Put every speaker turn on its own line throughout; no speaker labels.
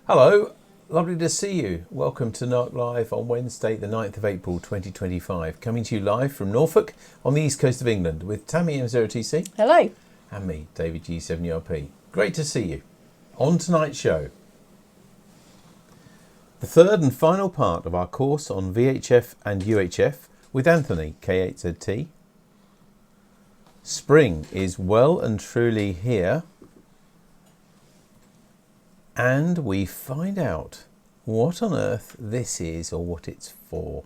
Hello, lovely to see you. Welcome to NARC Live on Wednesday the 9th of April 2025. Coming to you live from Norfolk on the east coast of England with Tammy M0TC.
Hello.
And me, David G7URP. Great to see you. On tonight's show, the third and final part of our course on VHF and UHF with Anthony, K8ZT. Spring is well and truly here. And we find out what on earth this is or what it's for.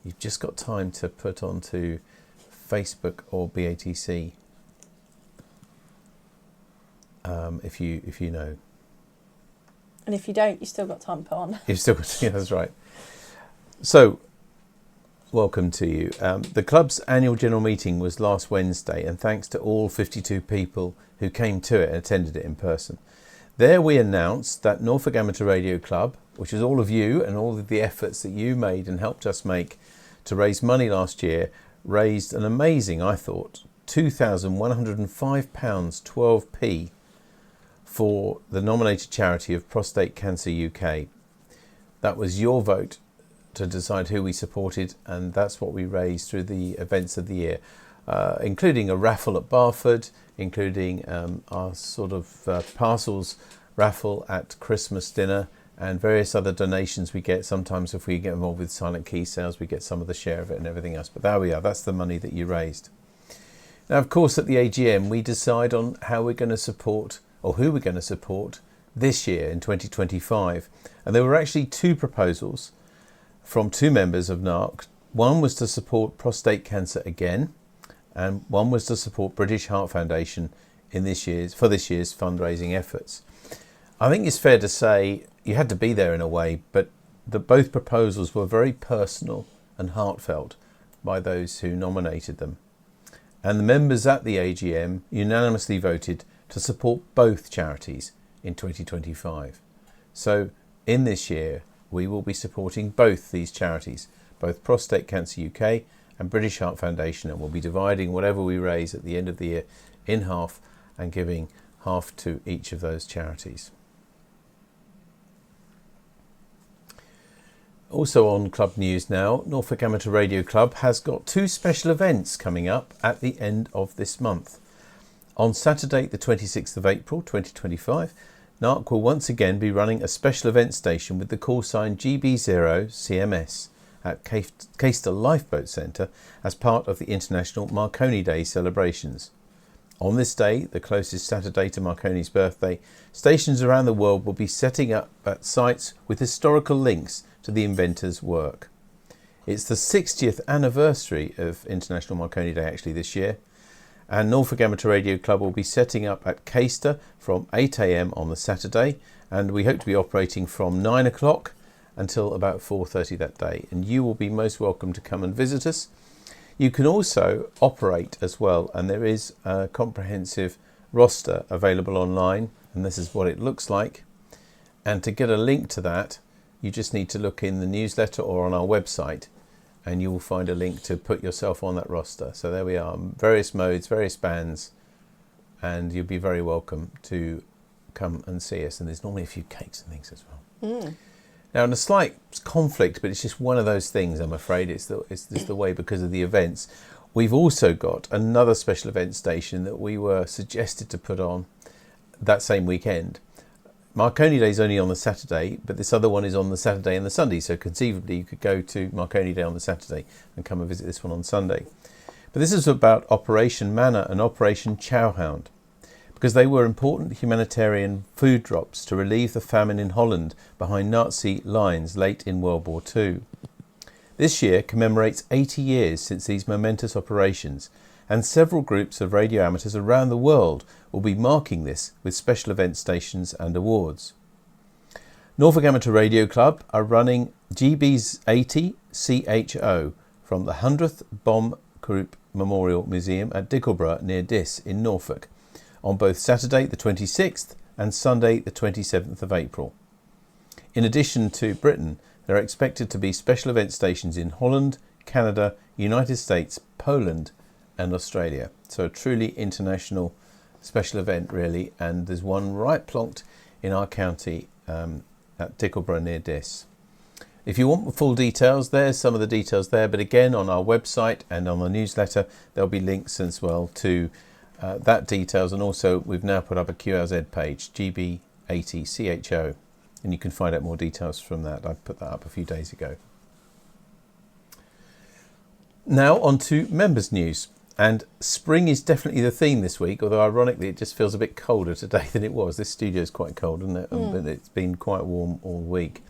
You've just got time to put onto Facebook or BATC if you know.
And if you don't, you've still got time to put on.
You've still got, yeah, that's right. So, welcome to you. The club's annual general meeting was last Wednesday, and thanks to all 52 people who came to it and attended it in person. There we announced that Norfolk Amateur Radio Club, which is all of you and all of the efforts that you made and helped us make to raise money last year, raised an amazing, I thought, £2,105.12 for the nominated charity of Prostate Cancer UK. That was your vote to decide who we supported, and that's what we raised through the events of the year, including a raffle at Barford, including our sort of parcels raffle at Christmas dinner, and various other donations we get. Sometimes if we get involved with silent key sales, we get some of the share of it and everything else. But there we are, that's the money that you raised. Now, of course, at the AGM, we decide on how we're going to support, or who we're going to support this year in 2025. And there were actually two proposals from two members of NARC. One was to support prostate cancer again, and one was to support British Heart Foundation for this year's fundraising efforts. I think it's fair to say you had to be there in a way, but both proposals were very personal and heartfelt by those who nominated them. And the members at the AGM unanimously voted to support both charities in 2025. So in this year, we will be supporting both these charities, both Prostate Cancer UK and British Heart Foundation, and we'll be dividing whatever we raise at the end of the year in half and giving half to each of those charities. Also on club news now, Norfolk Amateur Radio Club has got two special events coming up at the end of this month. On Saturday the 26th of April 2025, NARC will once again be running a special event station with the call sign GB0CMS at K8ZT Lifeboat Centre as part of the International Marconi Day celebrations. On this day, the closest Saturday to Marconi's birthday, stations around the world will be setting up at sites with historical links to the inventor's work. It's the 60th anniversary of International Marconi Day actually this year, and Norfolk Amateur Radio Club will be setting up at K8ZT from 8 AM on the Saturday, and we hope to be operating from 9 o'clock until about 4:30 that day, and you will be most welcome to come and visit us. You can also operate as well, and there is a comprehensive roster available online, and this is what it looks like. And to get a link to that, you just need to look in the newsletter or on our website, and you will find a link to put yourself on that roster. So there we are, various modes, various bands, and you'll be very welcome to come and see us. And there's normally a few cakes and things as well. Now, in a slight conflict, but it's just one of those things, I'm afraid. It's just the way because of the events. We've also got another special event station that we were suggested to put on that same weekend. Marconi Day is only on the Saturday, but this other one is on the Saturday and the Sunday. So conceivably, you could go to Marconi Day on the Saturday and come and visit this one on Sunday. But this is about Operation Manna and Operation Chowhound, because they were important humanitarian food drops to relieve the famine in Holland behind Nazi lines late in World War II. This year commemorates 80 years since these momentous operations, and several groups of radio amateurs around the world will be marking this with special event stations and awards. Norfolk Amateur Radio Club are running GB80 CHO from the 100th Bomb Group Memorial Museum at Dickleborough near Diss in Norfolk on both Saturday the 26th and Sunday the 27th of April. In addition to Britain, there are expected to be special event stations in Holland, Canada, United States, Poland and Australia. So a truly international special event really, and there's one right plonked in our county at Dickleborough near Diss. If you want full details, there's some of the details there, but again on our website and on the newsletter there'll be links as well to that details, and also we've now put up a K8ZT page, GB80CHO, and you can find out more details from that. I put that up a few days ago. Now on to members news, and spring is definitely the theme this week, although ironically it just feels a bit colder today than it was. This studio is quite cold, isn't it? But it's been quite warm all week.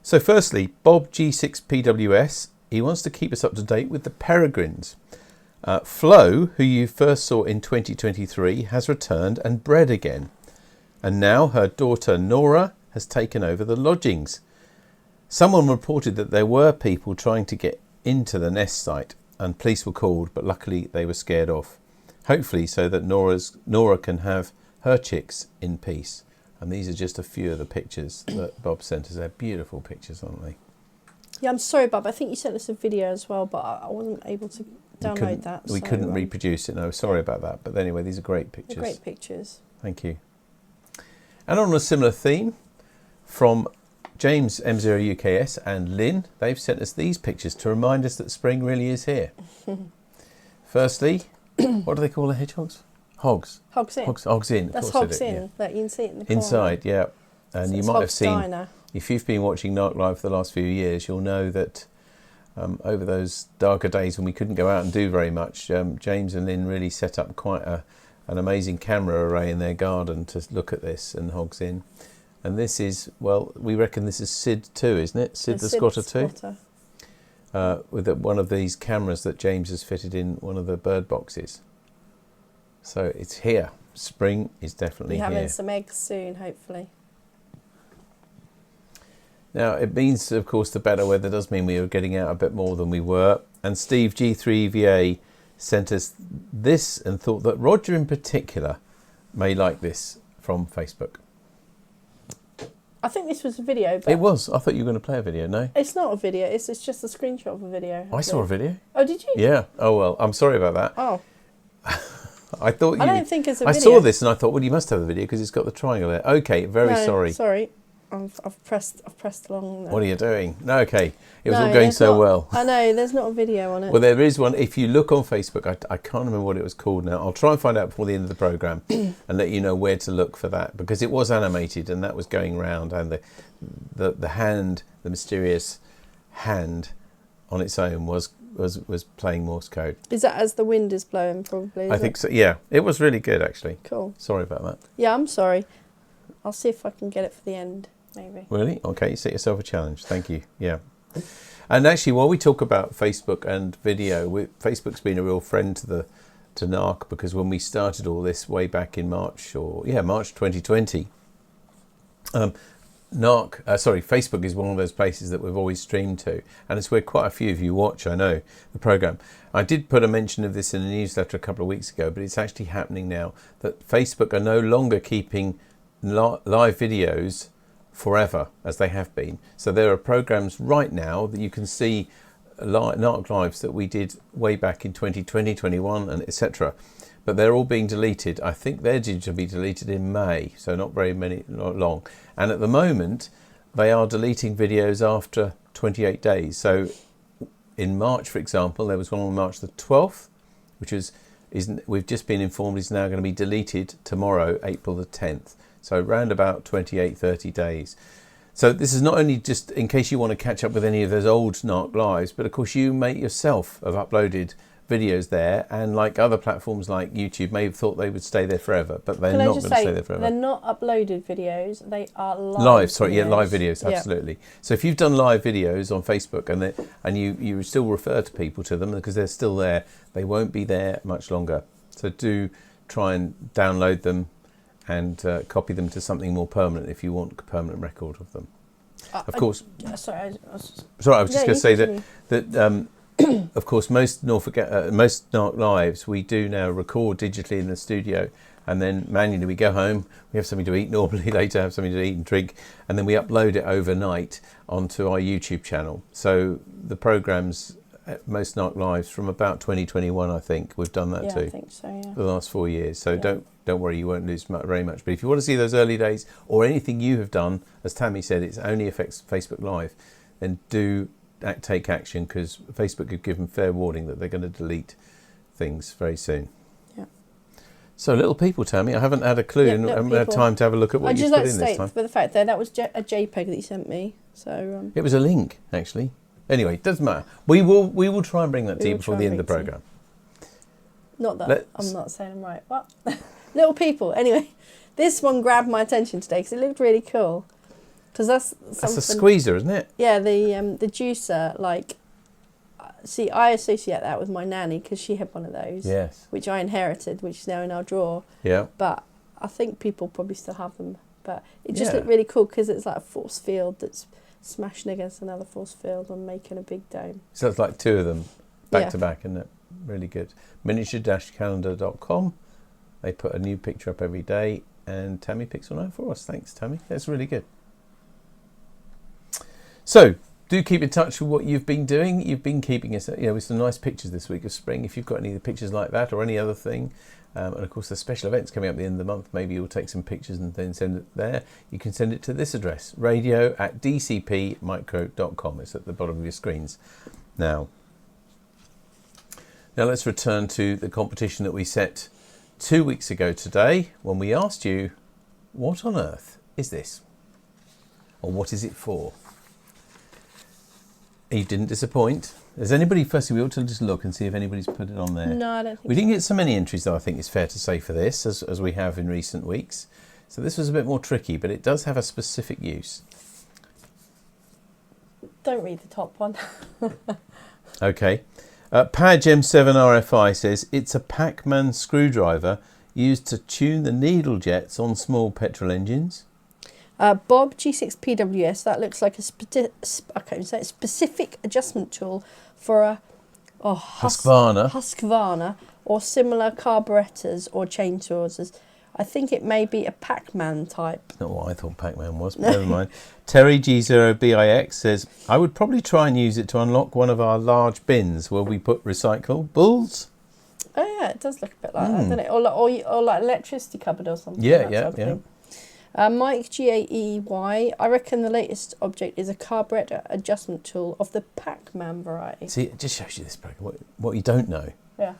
So firstly, Bob G6PWS, he wants to keep us up to date with the Peregrines. Flo, who you first saw in 2023, has returned and bred again. And now her daughter Nora has taken over the lodgings. Someone reported that there were people trying to get into the nest site and police were called, but luckily they were scared off. Hopefully so that Nora can have her chicks in peace. And these are just a few of the pictures that Bob sent us. They're beautiful pictures, aren't they?
Yeah, I'm sorry, Bob. I think you sent us a video as well, but I wasn't able to download that.
We couldn't reproduce it. No, sorry about that. But anyway, these are great pictures.
They're great pictures.
Thank you. And on a similar theme, from James M0UKS and Lynn, they've sent us these pictures to remind us that spring really is here. Firstly, what do they call the hedgehogs? Hogs.
Hogs in.
Hogs in.
That's hogs in. Yeah. That you can see it in the corner.
Inside, yeah. And
so
you might have seen,
diner.
If you've been watching NARC Live for the last few years, you'll know that over those darker days when we couldn't go out and do very much, James and Lynn really set up quite an amazing camera array in their garden to look at this and hogs in. And this is, well, we reckon this is Sid 2, isn't it? Sid the Squatter 2? With one of these cameras that James has fitted in one of the bird boxes. So it's here. Spring is definitely here.
We're having some eggs soon, hopefully.
Now, it means, of course, the better weather does mean we are getting out a bit more than we were. And Steve G3EVA sent us this and thought that Roger in particular may like this from Facebook.
I think this was a video. But
it was. I thought you were going to play a video, no?
It's not a video. It's just a screenshot of a video.
I saw a video.
Oh, did you?
Yeah. Oh, well, I'm sorry about that.
Oh.
I thought you...
I don't think it's a video.
I saw this and I thought, well, you must have the video because it's got the triangle there. Okay, very sorry.
Sorry. I've pressed along there.
What are you doing? No, okay. It was all going so well.
I know, there's not a video on it.
Well, there is one. If you look on Facebook, I can't remember what it was called now. I'll try and find out before the end of the programme and let you know where to look for that, because it was animated and that was going round, and the hand, the mysterious hand on its own was playing Morse code.
Is that as the wind is blowing, probably?
I think so, yeah. It was really good, actually.
Cool.
Sorry about that.
Yeah, I'm sorry. I'll see if I can get it for the end. Maybe.
Really? Okay, set yourself a challenge. Thank you. Yeah. And actually, while we talk about Facebook and video, Facebook's been a real friend to NARC, because when we started all this way back in March 2020, Facebook is one of those places that we've always streamed to, and it's where quite a few of you watch, I know, the programme. I did put a mention of this in a newsletter a couple of weeks ago, but it's actually happening now, that Facebook are no longer keeping live videos forever as they have been. So there are programs right now that you can see, NARC Lives that we did way back in 2020, 21 and etc. But they're all being deleted. I think they're due to be deleted in May, so not long. And at the moment they are deleting videos after 28 days. So in March, for example, there was one on March the 12th, which we've just been informed is now going to be deleted tomorrow, April the 10th. So around about 28, 30 days. So this is not only just in case you want to catch up with any of those old NARC Lives, but of course you may yourself have uploaded videos there, and like other platforms like YouTube may have thought they would stay there forever, but they're not going to stay there forever.
They're not uploaded videos, they are live.
Live videos, absolutely. Yeah. So if you've done live videos on Facebook and you still refer to people to them because they're still there, they won't be there much longer. So do try and download them and copy them to something more permanent if you want a permanent record of them. Of course.
Sorry,
I was just going to say that of course, most NARC Lives we do now record digitally in the studio, and then manually we go home, we have something to eat, normally later have something to eat and drink, and then we upload it overnight onto our YouTube channel. So the programmes most NARC lives from about 2021, I think. We've done that too.
I think so, yeah.
For the last 4 years. So don't worry, you won't lose very much. But if you want to see those early days or anything you have done, as Tammy said, it only affects Facebook Live, then do take action, because Facebook have given fair warning that they're going to delete things very soon. Yeah. So, Little People, Tammy, I haven't had a clue and I haven't had time to have a look at what you put in this time.
For the fact that was a JPEG that you sent me. So
it was a link, actually. Anyway, it doesn't matter. We will try and bring that to you before the end of the programme.
Not that I'm not saying I'm right. What? Little People. Anyway, this one grabbed my attention today because it looked really cool. Because that's
a squeezer, isn't it?
Yeah, the juicer. Like, see, I associate that with my nanny because she had one of those.
Yes.
Which I inherited, which is now in our drawer.
Yeah.
But I think people probably still have them. But it just looked really cool because it's like a force field that's smashing against another force field and making a big dome.
So it's like two of them back to back, isn't it? Really good. Miniature-calendar.com. They put a new picture up every day, and Tammy picks one out for us. Thanks, Tammy. That's really good. So, do keep in touch with what you've been doing. You've been keeping us, with some nice pictures this week of spring. If you've got any pictures like that or any other thing, and of course the special events coming up at the end of the month, maybe you'll take some pictures and then send it there. You can send it to this address, radio@dcpmicro.com. It's at the bottom of your screens now. Now let's return to the competition that we set 2 weeks ago today, when we asked you, what on earth is this? Or what is it for? You didn't disappoint. Has anybody, firstly, we ought to just look and see if anybody's put it on there.
No, I don't think
we didn't get so many entries, though, I think it's fair to say, for this, as we have in recent weeks. So this was a bit more tricky, but it does have a specific use.
Don't read the top one.
Okay. PowerGem7 RFI says, it's a Pac-Man screwdriver used to tune the needle jets on small petrol engines.
Bob G6PWS, that looks like a specific adjustment tool for a Husqvarna or similar carburetors or chainsaws. I think it may be a Pac-Man type.
Not what I thought Pac-Man was, but never mind. Terry G0BIX says, I would probably try and use it to unlock one of our large bins where we put recyclables.
Oh yeah, it does look a bit like that, doesn't it? Or like electricity cupboard or something.
Yeah.
Mike GAEY, I reckon the latest object is a carburetor adjustment tool of the Pac-Man variety.
See, it just shows you this program, what you don't know.
Yeah.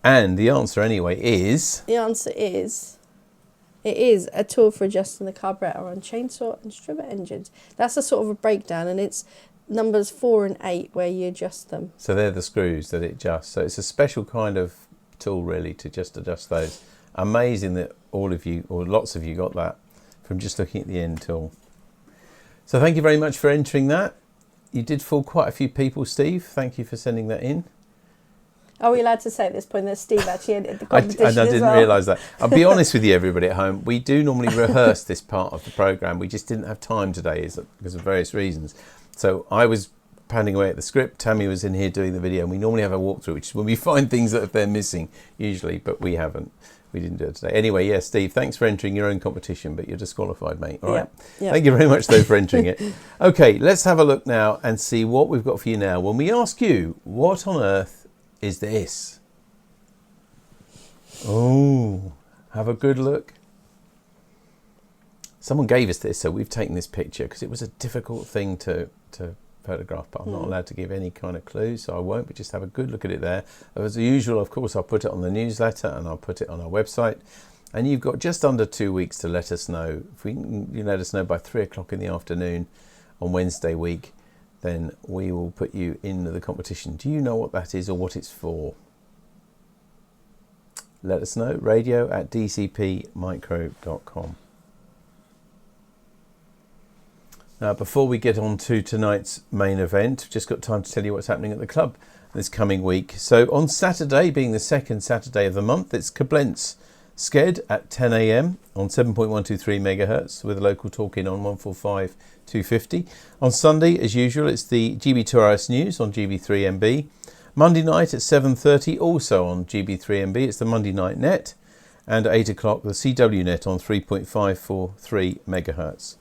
And the answer anyway is...
The answer is... It is a tool for adjusting the carburetor on chainsaw and stripper engines. That's a sort of a breakdown, and it's numbers 4 and 8 where you adjust them.
So they're the screws that it adjusts. So it's a special kind of tool, really, to just adjust those. Amazing that all of you, or lots of you, got that from just looking at the end tool. So thank you very much for entering that. You did fool quite a few people, Steve. Thank you for sending that in.
Are we allowed to say at this point that Steve actually entered the competition
I didn't realise that. I'll be honest with you, everybody at home. We do normally rehearse this part of the programme. We just didn't have time today because of various reasons. So I was pounding away at the script. Tammy was in here doing the video. And we normally have a walkthrough, which is when we find things that they're missing, usually, but we haven't. We didn't do it today. Anyway, yeah, Steve, thanks for entering your own competition, but you're disqualified, mate. All right. Yeah. Thank you very much, though, for entering it. Okay, let's have a look now and see what we've got for you now. When we ask you, what on earth is this? Oh, have a good look. Someone gave us this, so we've taken this picture because it was a difficult thing to photograph, but I'm not allowed to give any kind of clue, so I won't, but just have a good look at it there. As usual, of course, I'll put it on the newsletter and I'll put it on our website, and you've got just under 2 weeks to let us know. If you let us know by 3 o'clock in the afternoon on Wednesday week, then we will put you in the competition. Do you know what that is or what it's for? Let us know, radio@dcpmicro.com. Now, before we get on to tonight's main event, we've just got time to tell you what's happening at the club this coming week. So on Saturday, being the second Saturday of the month, it's Koblenz Sked at 10 a.m. on 7.123 megahertz with a local talk-in on 145 250. On Sunday, as usual, it's the GB2RS News on GB3MB. Monday night at 7:30, also on GB3MB, it's the Monday Night Net. And at 8 o'clock, the CW Net on 3.543 megahertz.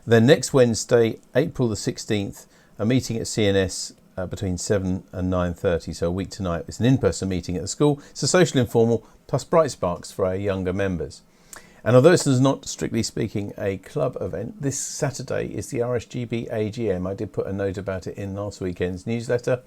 Then next Wednesday, April the 16th, a meeting at CNS between 7 and 9:30, so a week tonight. It's an in-person meeting at the school. It's a social informal plus bright sparks for our younger members. And although this is not strictly speaking a club event, this Saturday is the RSGB AGM. I did put a note about it in last weekend's newsletter,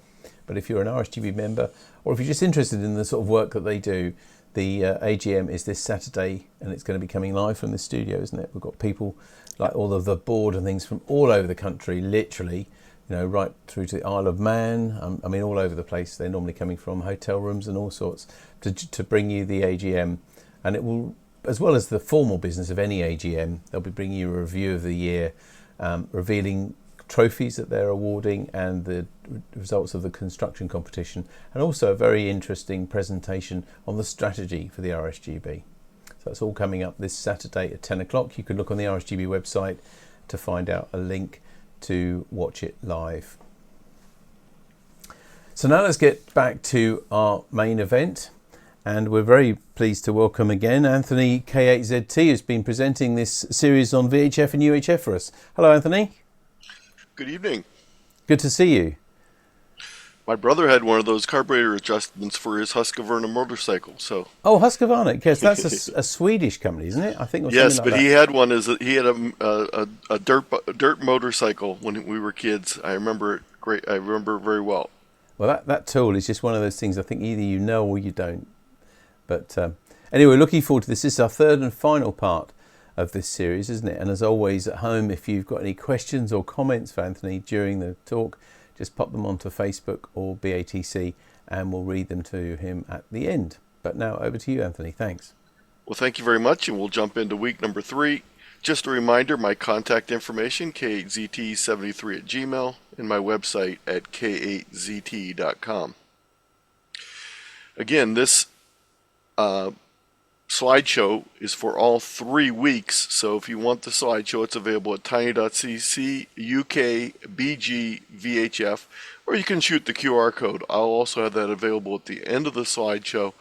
but if you're an RSGB member or if you're just interested in the sort of work that they do, the AGM is this Saturday, and it's going to be coming live from the studio, isn't it? We've got people like all of the board and things from all over the country, literally, right through to the Isle of Man. I mean, all over the place. They're normally coming from hotel rooms and all sorts to bring you the AGM. And it will, as well as the formal business of any AGM, they'll be bringing you a review of the year, revealing trophies that they're awarding and the results of the construction competition, and also a very interesting presentation on the strategy for the RSGB. So that's all coming up this Saturday at 10 o'clock. You can look on the RSGB website to find out a link to watch it live. So now let's get back to our main event, and we're very pleased to welcome again Anthony K8ZT, who's been presenting this series on VHF and UHF for us. Hello, Anthony.
Good evening.
Good to see you.
My brother had one of those carburetor adjustments for his Husqvarna motorcycle. So.
Oh, Husqvarna, yes, that's a Swedish company, isn't it? I think. Or
yes,
like
but
that.
he had one. He had a dirt motorcycle when we were kids. I remember it great. I remember it very well.
Well, that tool is just one of those things. I think either you know or you don't. But anyway, looking forward to this. This is our third and final part of this series, isn't it? And as always, at home, if you've got any questions or comments for Anthony during the talk, just pop them onto Facebook or BATC and we'll read them to him at the end. But now over to you, Anthony. Thanks.
Well, thank you very much, and we'll jump into week number 3. Just a reminder, my contact information, K8ZT73@gmail.com, and my website at K8ZT.com. Again, this slideshow is for all 3 weeks, so if you want the slideshow, it's available at tiny.cc UK BG VHF, or you can shoot the QR code. I'll also have that available at the end of the slideshow.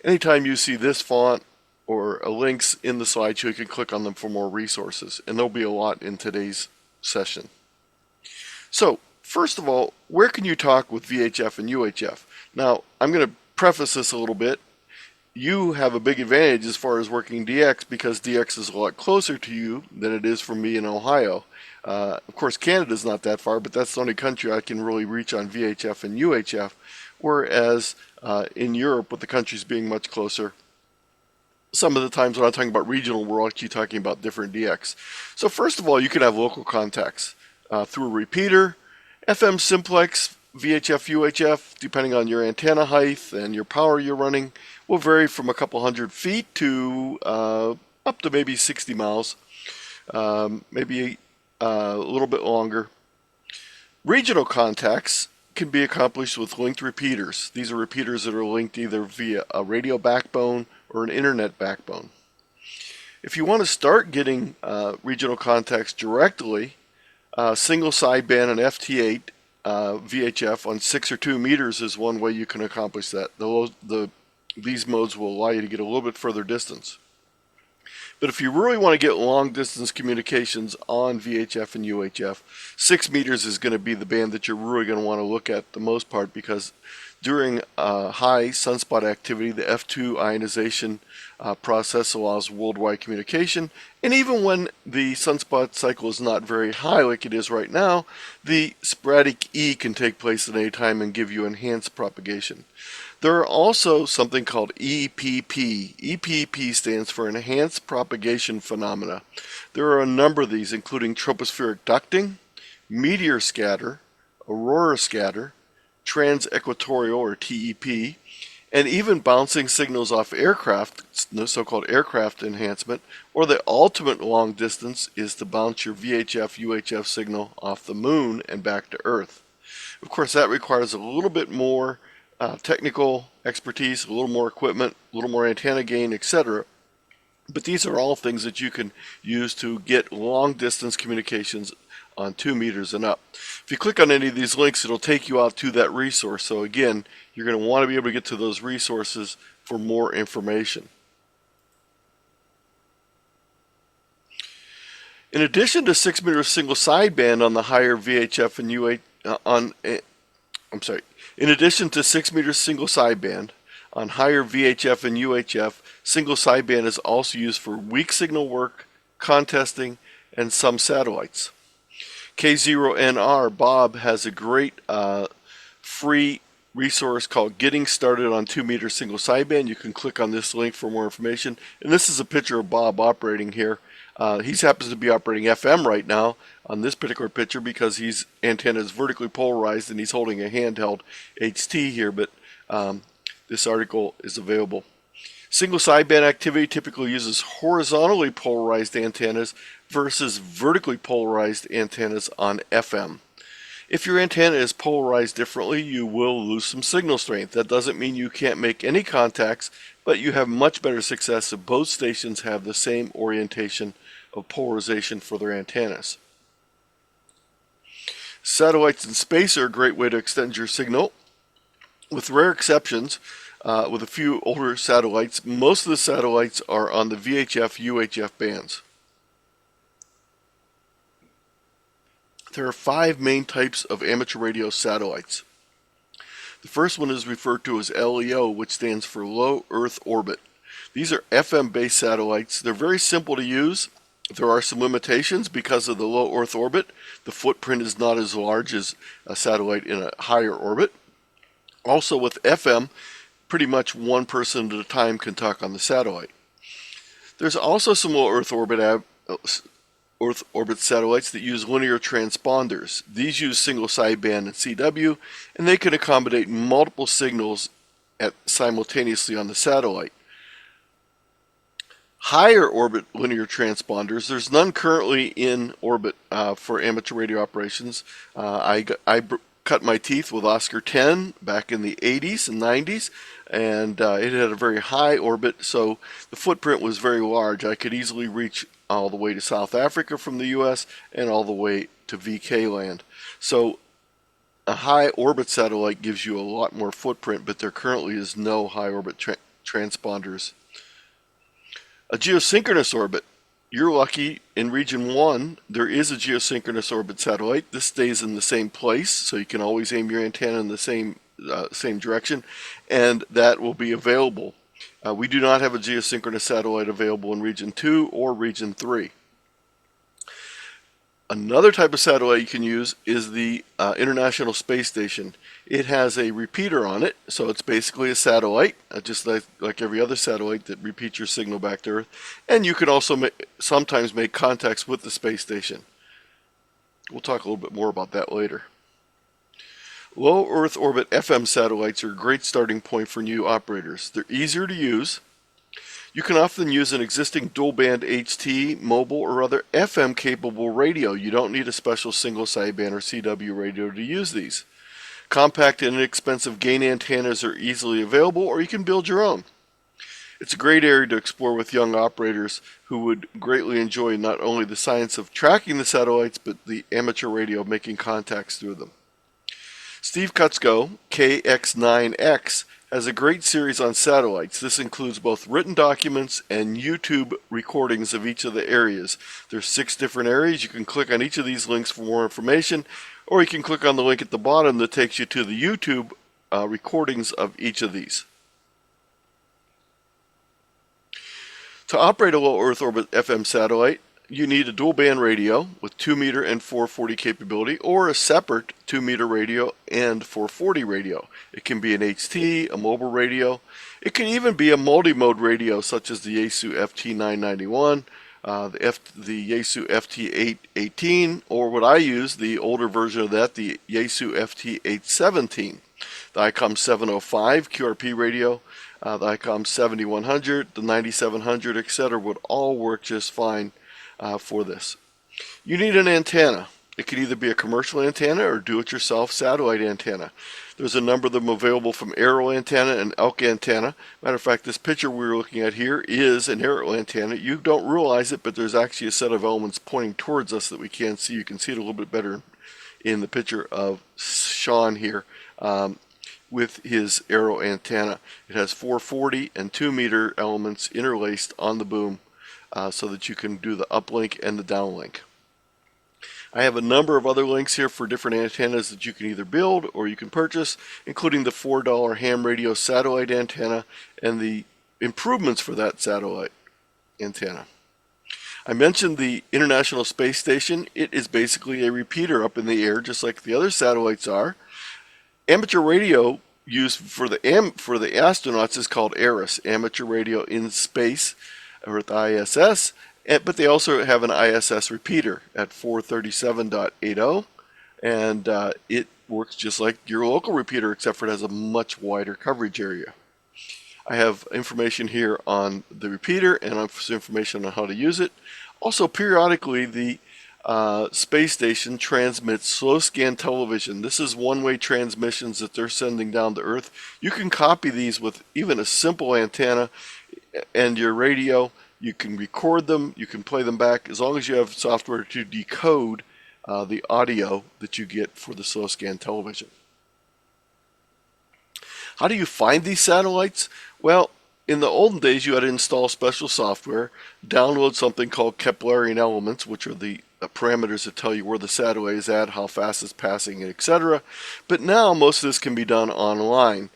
Anytime you see this font or links in the slideshow, you can click on them for more resources, and there'll be a lot in today's session. So, first of all, where can you talk with VHF and UHF? Now, I'm going to preface this a little bit. You have a big advantage as far as working DX because DX is a lot closer to you than it is for me in Ohio. Of course, Canada's not that far, but that's the only country I can really reach on VHF and UHF, whereas in Europe, with the countries being much closer, some of the times when I'm talking about regional, we're actually talking about different DX. So first of all, you can have local contacts through a repeater, FM simplex, VHF, UHF, depending on your antenna height and your power you're running, will vary from a couple hundred feet to up to maybe 60 miles, maybe a little bit longer. Regional contacts can be accomplished with linked repeaters. These are repeaters that are linked either via a radio backbone or an internet backbone. If you want to start getting regional contacts directly, single sideband and FT8 VHF on 6 or 2 meters is one way you can accomplish that. These modes will allow you to get a little bit further distance. But if you really want to get long distance communications on VHF and UHF, 6 meters is going to be the band that you're really going to want to look at the most part, because during high sunspot activity, the F2 ionization process allows worldwide communication. And even when the sunspot cycle is not very high like it is right now, the sporadic E can take place at any time and give you enhanced propagation. There are also something called EPP. EPP stands for Enhanced Propagation Phenomena. There are a number of these, including tropospheric ducting, meteor scatter, aurora scatter, trans-equatorial or TEP, and even bouncing signals off aircraft, the so-called aircraft enhancement, or the ultimate long distance is to bounce your VHF, UHF signal off the moon and back to Earth. Of course, that requires a little bit more technical expertise, a little more equipment, a little more antenna gain, etc. But these are all things that you can use to get long distance communications on 2 meters and up. If you click on any of these links, it'll take you out to that resource. So again, you're going to want to be able to get to those resources for more information. In addition to 6 meter single sideband on the higher VHF and UHF, In addition to 6 meters single sideband, on higher VHF and UHF, single sideband is also used for weak signal work, contesting, and some satellites. K0NR Bob has a great free resource called Getting Started on 2 meter single sideband. You can click on this link for more information. And this is a picture of Bob operating here. He happens to be operating FM right now on this particular picture because his antenna is vertically polarized and he's holding a handheld HT here, but this article is available. Single sideband activity typically uses horizontally polarized antennas versus vertically polarized antennas on FM. If your antenna is polarized differently, you will lose some signal strength. That doesn't mean you can't make any contacts, but you have much better success if both stations have the same orientation of polarization for their antennas. Satellites in space are a great way to extend your signal. With rare exceptions, with a few older satellites, most of the satellites are on the VHF UHF bands. There are 5 main types of amateur radio satellites. The first one is referred to as LEO, which stands for Low Earth Orbit. These are FM-based satellites. They're very simple to use. There are some limitations because of the low Earth orbit. The footprint is not as large as a satellite in a higher orbit. Also with FM, pretty much one person at a time can talk on the satellite. There's also some low Earth orbit satellites that use linear transponders. These use single sideband and CW, and they can accommodate multiple signals simultaneously on the satellite. Higher orbit linear transponders, there's none currently in orbit for amateur radio operations. I cut my teeth with Oscar 10 back in the 80s and 90s, and it had a very high orbit, so the footprint was very large. I could easily reach all the way to South Africa from the US and all the way to VK land. So a high orbit satellite gives you a lot more footprint, but there currently is no high orbit transponders. A geosynchronous orbit. You're lucky in region 1 there is a geosynchronous orbit satellite. This stays in the same place, so you can always aim your antenna in the same direction, and that will be available. We do not have a geosynchronous satellite available in region 2 or region 3. Another type of satellite you can use is the International Space Station. It has a repeater on it, so it's basically a satellite, just like every other satellite that repeats your signal back to Earth. And you can also sometimes make contacts with the space station. We'll talk a little bit more about that later. Low Earth orbit FM satellites are a great starting point for new operators. They're easier to use. You can often use an existing dual band HT, mobile, or other FM capable radio. You don't need a special single sideband or CW radio to use these. Compact and inexpensive gain antennas are easily available, or you can build your own. It's a great area to explore with young operators who would greatly enjoy not only the science of tracking the satellites, but the amateur radio of making contacts through them. Steve Kutzko, KX9X, has a great series on satellites. This includes both written documents and YouTube recordings of each of the areas. There's 6 different areas. You can click on each of these links for more information, or you can click on the link at the bottom that takes you to the YouTube recordings of each of these. To operate a low Earth orbit FM satellite, you need a dual band radio with 2 meter and 440 capability, or a separate 2 meter radio and 440 radio. It can be an HT, a mobile radio. It can even be a multi-mode radio such as the Yaesu FT991, the Yaesu FT818, or what I use, the older version of that, the Yaesu FT817. The ICOM 705 QRP radio, the ICOM 7100, the 9700, etc. would all work just fine for this. You need an antenna. It could either be a commercial antenna or do-it-yourself satellite antenna. There's a number of them available from Arrow antenna and Elk antenna. Matter of fact, this picture we're looking at here is an Arrow antenna. You don't realize it, but there's actually a set of elements pointing towards us that we can't see. You can see it a little bit better in the picture of Sean here with his Arrow antenna. It has 440 and 2 meter elements interlaced on the boom so that you can do the uplink and the downlink. I have a number of other links here for different antennas that you can either build or you can purchase, including the $4 ham radio satellite antenna and the improvements for that satellite antenna. I mentioned the International Space Station. It is basically a repeater up in the air, just like the other satellites are. Amateur radio used for the astronauts is called ARISS, Amateur Radio in Space, or the ISS. But they also have an ISS repeater at 437.80, and it works just like your local repeater, except for it has a much wider coverage area. I have information here on the repeater and information on how to use it. Also, periodically, the space station transmits slow scan television. This is one-way transmissions that they're sending down to Earth. You can copy these with even a simple antenna and your radio. You can record them, you can play them back, as long as you have software to decode the audio that you get for the slow scan television. How do you find these satellites? Well, in the olden days, you had to install special software, download something called Keplerian elements, which are the parameters that tell you where the satellite is at, how fast it's passing, etc. But now most of this can be done online.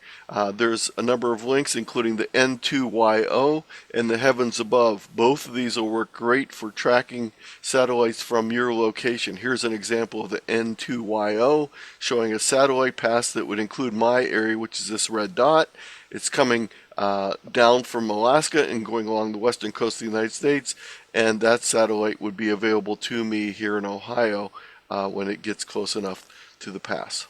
There's a number of links, including the N2YO and the Heavens Above. Both of these will work great for tracking satellites from your location. Here's an example of the N2YO showing a satellite pass that would include my area, which is this red dot. It's coming down from Alaska and going along the western coast of the United States, and that satellite would be available to me here in Ohio when it gets close enough to the pass.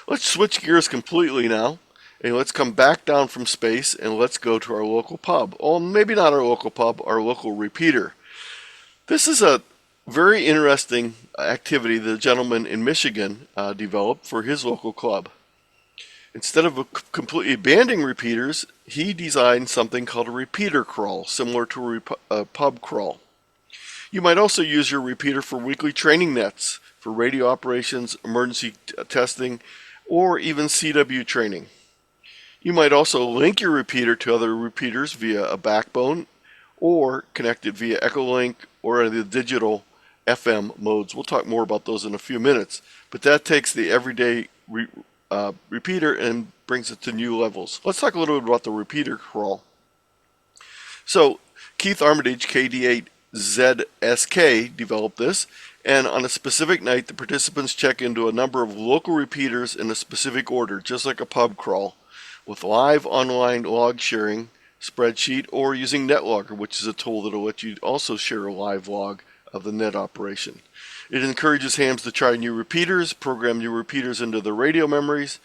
Let's switch gears completely now, and let's come back down from space and let's go to our local pub. Or maybe not our local pub, our local repeater. This is a very interesting activity that a gentleman in Michigan developed for his local club. Instead of completely abandoning repeaters, he designed something called a repeater crawl, similar to a pub crawl. You might also use your repeater for weekly training nets, for radio operations, emergency testing, or even CW training. You might also link your repeater to other repeaters via a backbone, or connect it via Echolink or the digital FM modes. We'll talk more about those in a few minutes, but that takes the everyday repeater and brings it to new levels. Let's talk a little bit about the repeater crawl. So Keith Armitage, K8ZT, developed this, and on a specific night the participants check into a number of local repeaters in a specific order, just like a pub crawl, with live online log sharing spreadsheet, or using NetLogger, which is a tool that will let you also share a live log of the net operation. It encourages hams to try new repeaters, program new repeaters into their radio memories,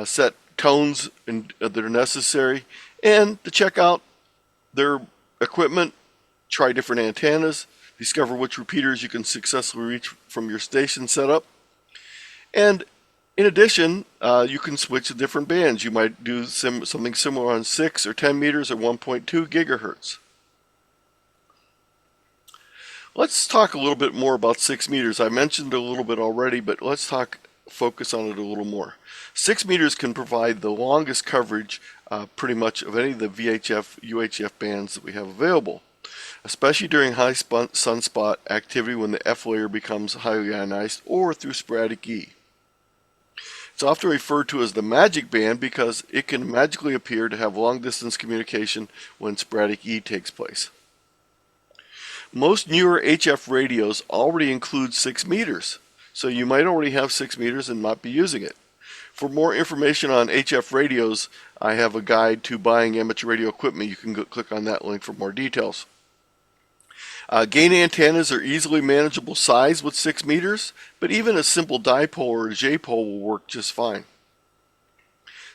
set tones that are necessary, and to check out their equipment, try different antennas, discover which repeaters you can successfully reach from your station setup. And in addition, you can switch to different bands. You might do something similar on 6 or 10 meters or 1.2 gigahertz. Let's talk a little bit more about 6 meters. I mentioned a little bit already, but let's focus on it a little more. 6 meters can provide the longest coverage pretty much of any of the VHF UHF bands that we have available, especially during high sunspot activity when the F layer becomes highly ionized, or through sporadic E. It's often referred to as the magic band because it can magically appear to have long distance communication when sporadic E takes place. Most newer HF radios already include 6 meters, so you might already have 6 meters and not be using it. For more information on HF radios, I have a guide to buying amateur radio equipment. You can click on that link for more details. Gain antennas are easily manageable size with 6 meters, but even a simple dipole or a J-pole will work just fine.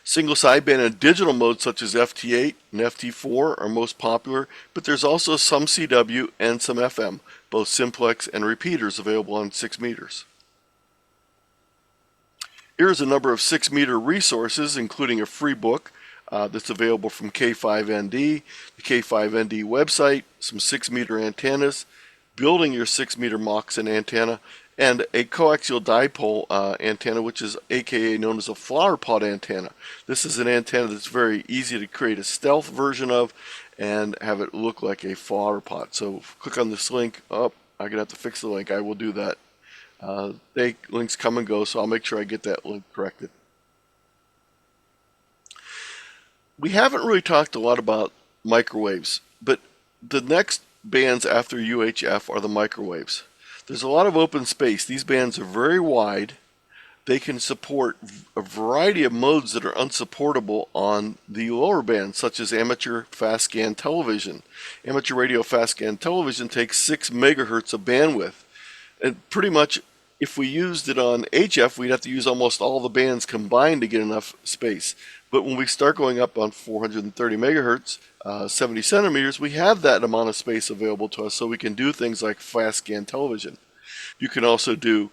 Single sideband and digital modes such as FT8 and FT4 are most popular, but there's also some CW and some FM, both simplex and repeaters available on 6 meters. Here's a number of 6 meter resources, including a free book that's available from K5ND, the K5ND website, some 6 meter antennas, building your 6 meter Moxon antenna, and a coaxial dipole antenna, which is aka known as a flower pot antenna. This is an antenna that's very easy to create a stealth version of and have it look like a flower pot. So click on this link up, I'm gonna have to fix the link. I will do that. Links come and go, so I'll make sure I get that link corrected. We haven't really talked a lot about microwaves, but the next bands after UHF are the microwaves. There's a lot of open space. These bands are very wide. They can support a variety of modes that are unsupportable on the lower bands, such as amateur fast scan television. Amateur radio fast scan television takes 6 megahertz of bandwidth. And pretty much, if we used it on HF, we'd have to use almost all the bands combined to get enough space. But when we start going up on 430 megahertz, 70 centimeters, we have that amount of space available to us, so we can do things like fast scan television. You can also do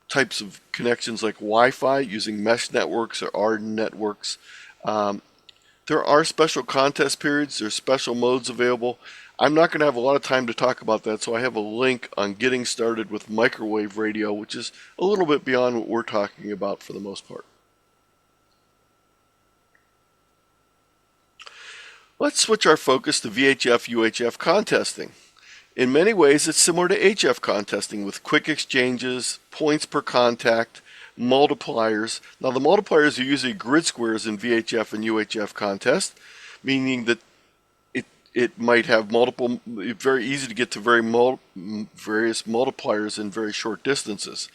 types of connections like Wi-Fi using mesh networks or ARDN networks. There are special contest periods. There's special modes available. I'm not going to have a lot of time to talk about that, so I have a link on getting started with microwave radio, which is a little bit beyond what we're talking about for the most part. Let's switch our focus to VHF UHF contesting. In many ways, it's similar to HF contesting with quick exchanges, points per contact, multipliers. Now, the multipliers are usually grid squares in VHF and UHF contest, meaning that it might have multiple, very easy to get to various multipliers in very short distances.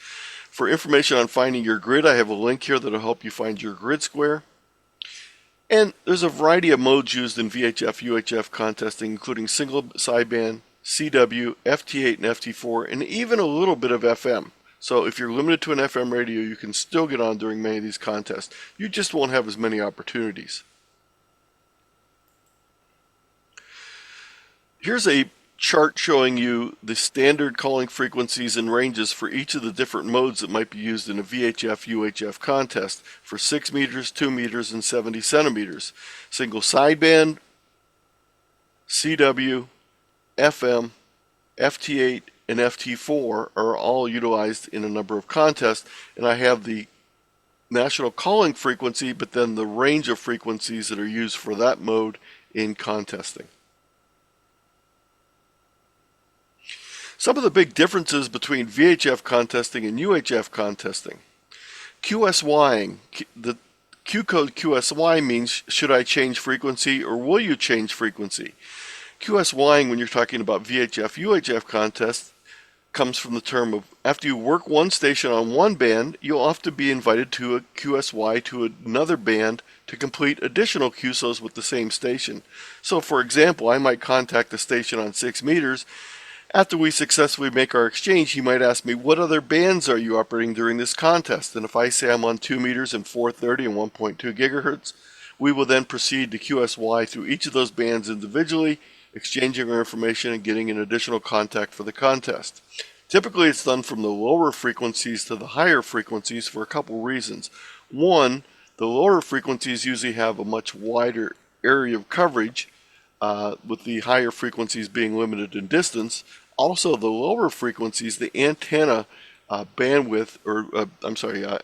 For information on finding your grid, I have a link here that will help you find your grid square. And there's a variety of modes used in VHF UHF contesting, including single sideband, CW, FT8 and FT4, and even a little bit of FM. So if you're limited to an FM radio, you can still get on during many of these contests. You just won't have as many opportunities. Here's a chart showing you the standard calling frequencies and ranges for each of the different modes that might be used in a VHF UHF contest for 6 meters, 2 meters, and 70 centimeters. Single sideband, CW, FM, FT8, and FT4 are all utilized in a number of contests, and I have the national calling frequency, but then the range of frequencies that are used for that mode in contesting. Some of the big differences between VHF contesting and UHF contesting. QSYing. The Q code QSY means should I change frequency or will you change frequency? QSYing, when you're talking about VHF UHF contest, comes from the term of after you work one station on one band, you'll often be invited to a QSY to another band to complete additional QSOs with the same station. So for example, I might contact a station on 6 meters. After we successfully make our exchange, he might ask me, what other bands are you operating during this contest? And if I say I'm on 2 meters and 430 and 1.2 gigahertz, we will then proceed to QSY through each of those bands individually, exchanging our information and getting an additional contact for the contest. Typically, it's done from the lower frequencies to the higher frequencies for a couple reasons. One, the lower frequencies usually have a much wider area of coverage, with the higher frequencies being limited in distance. Also, the lower frequencies, the antenna bandwidth, or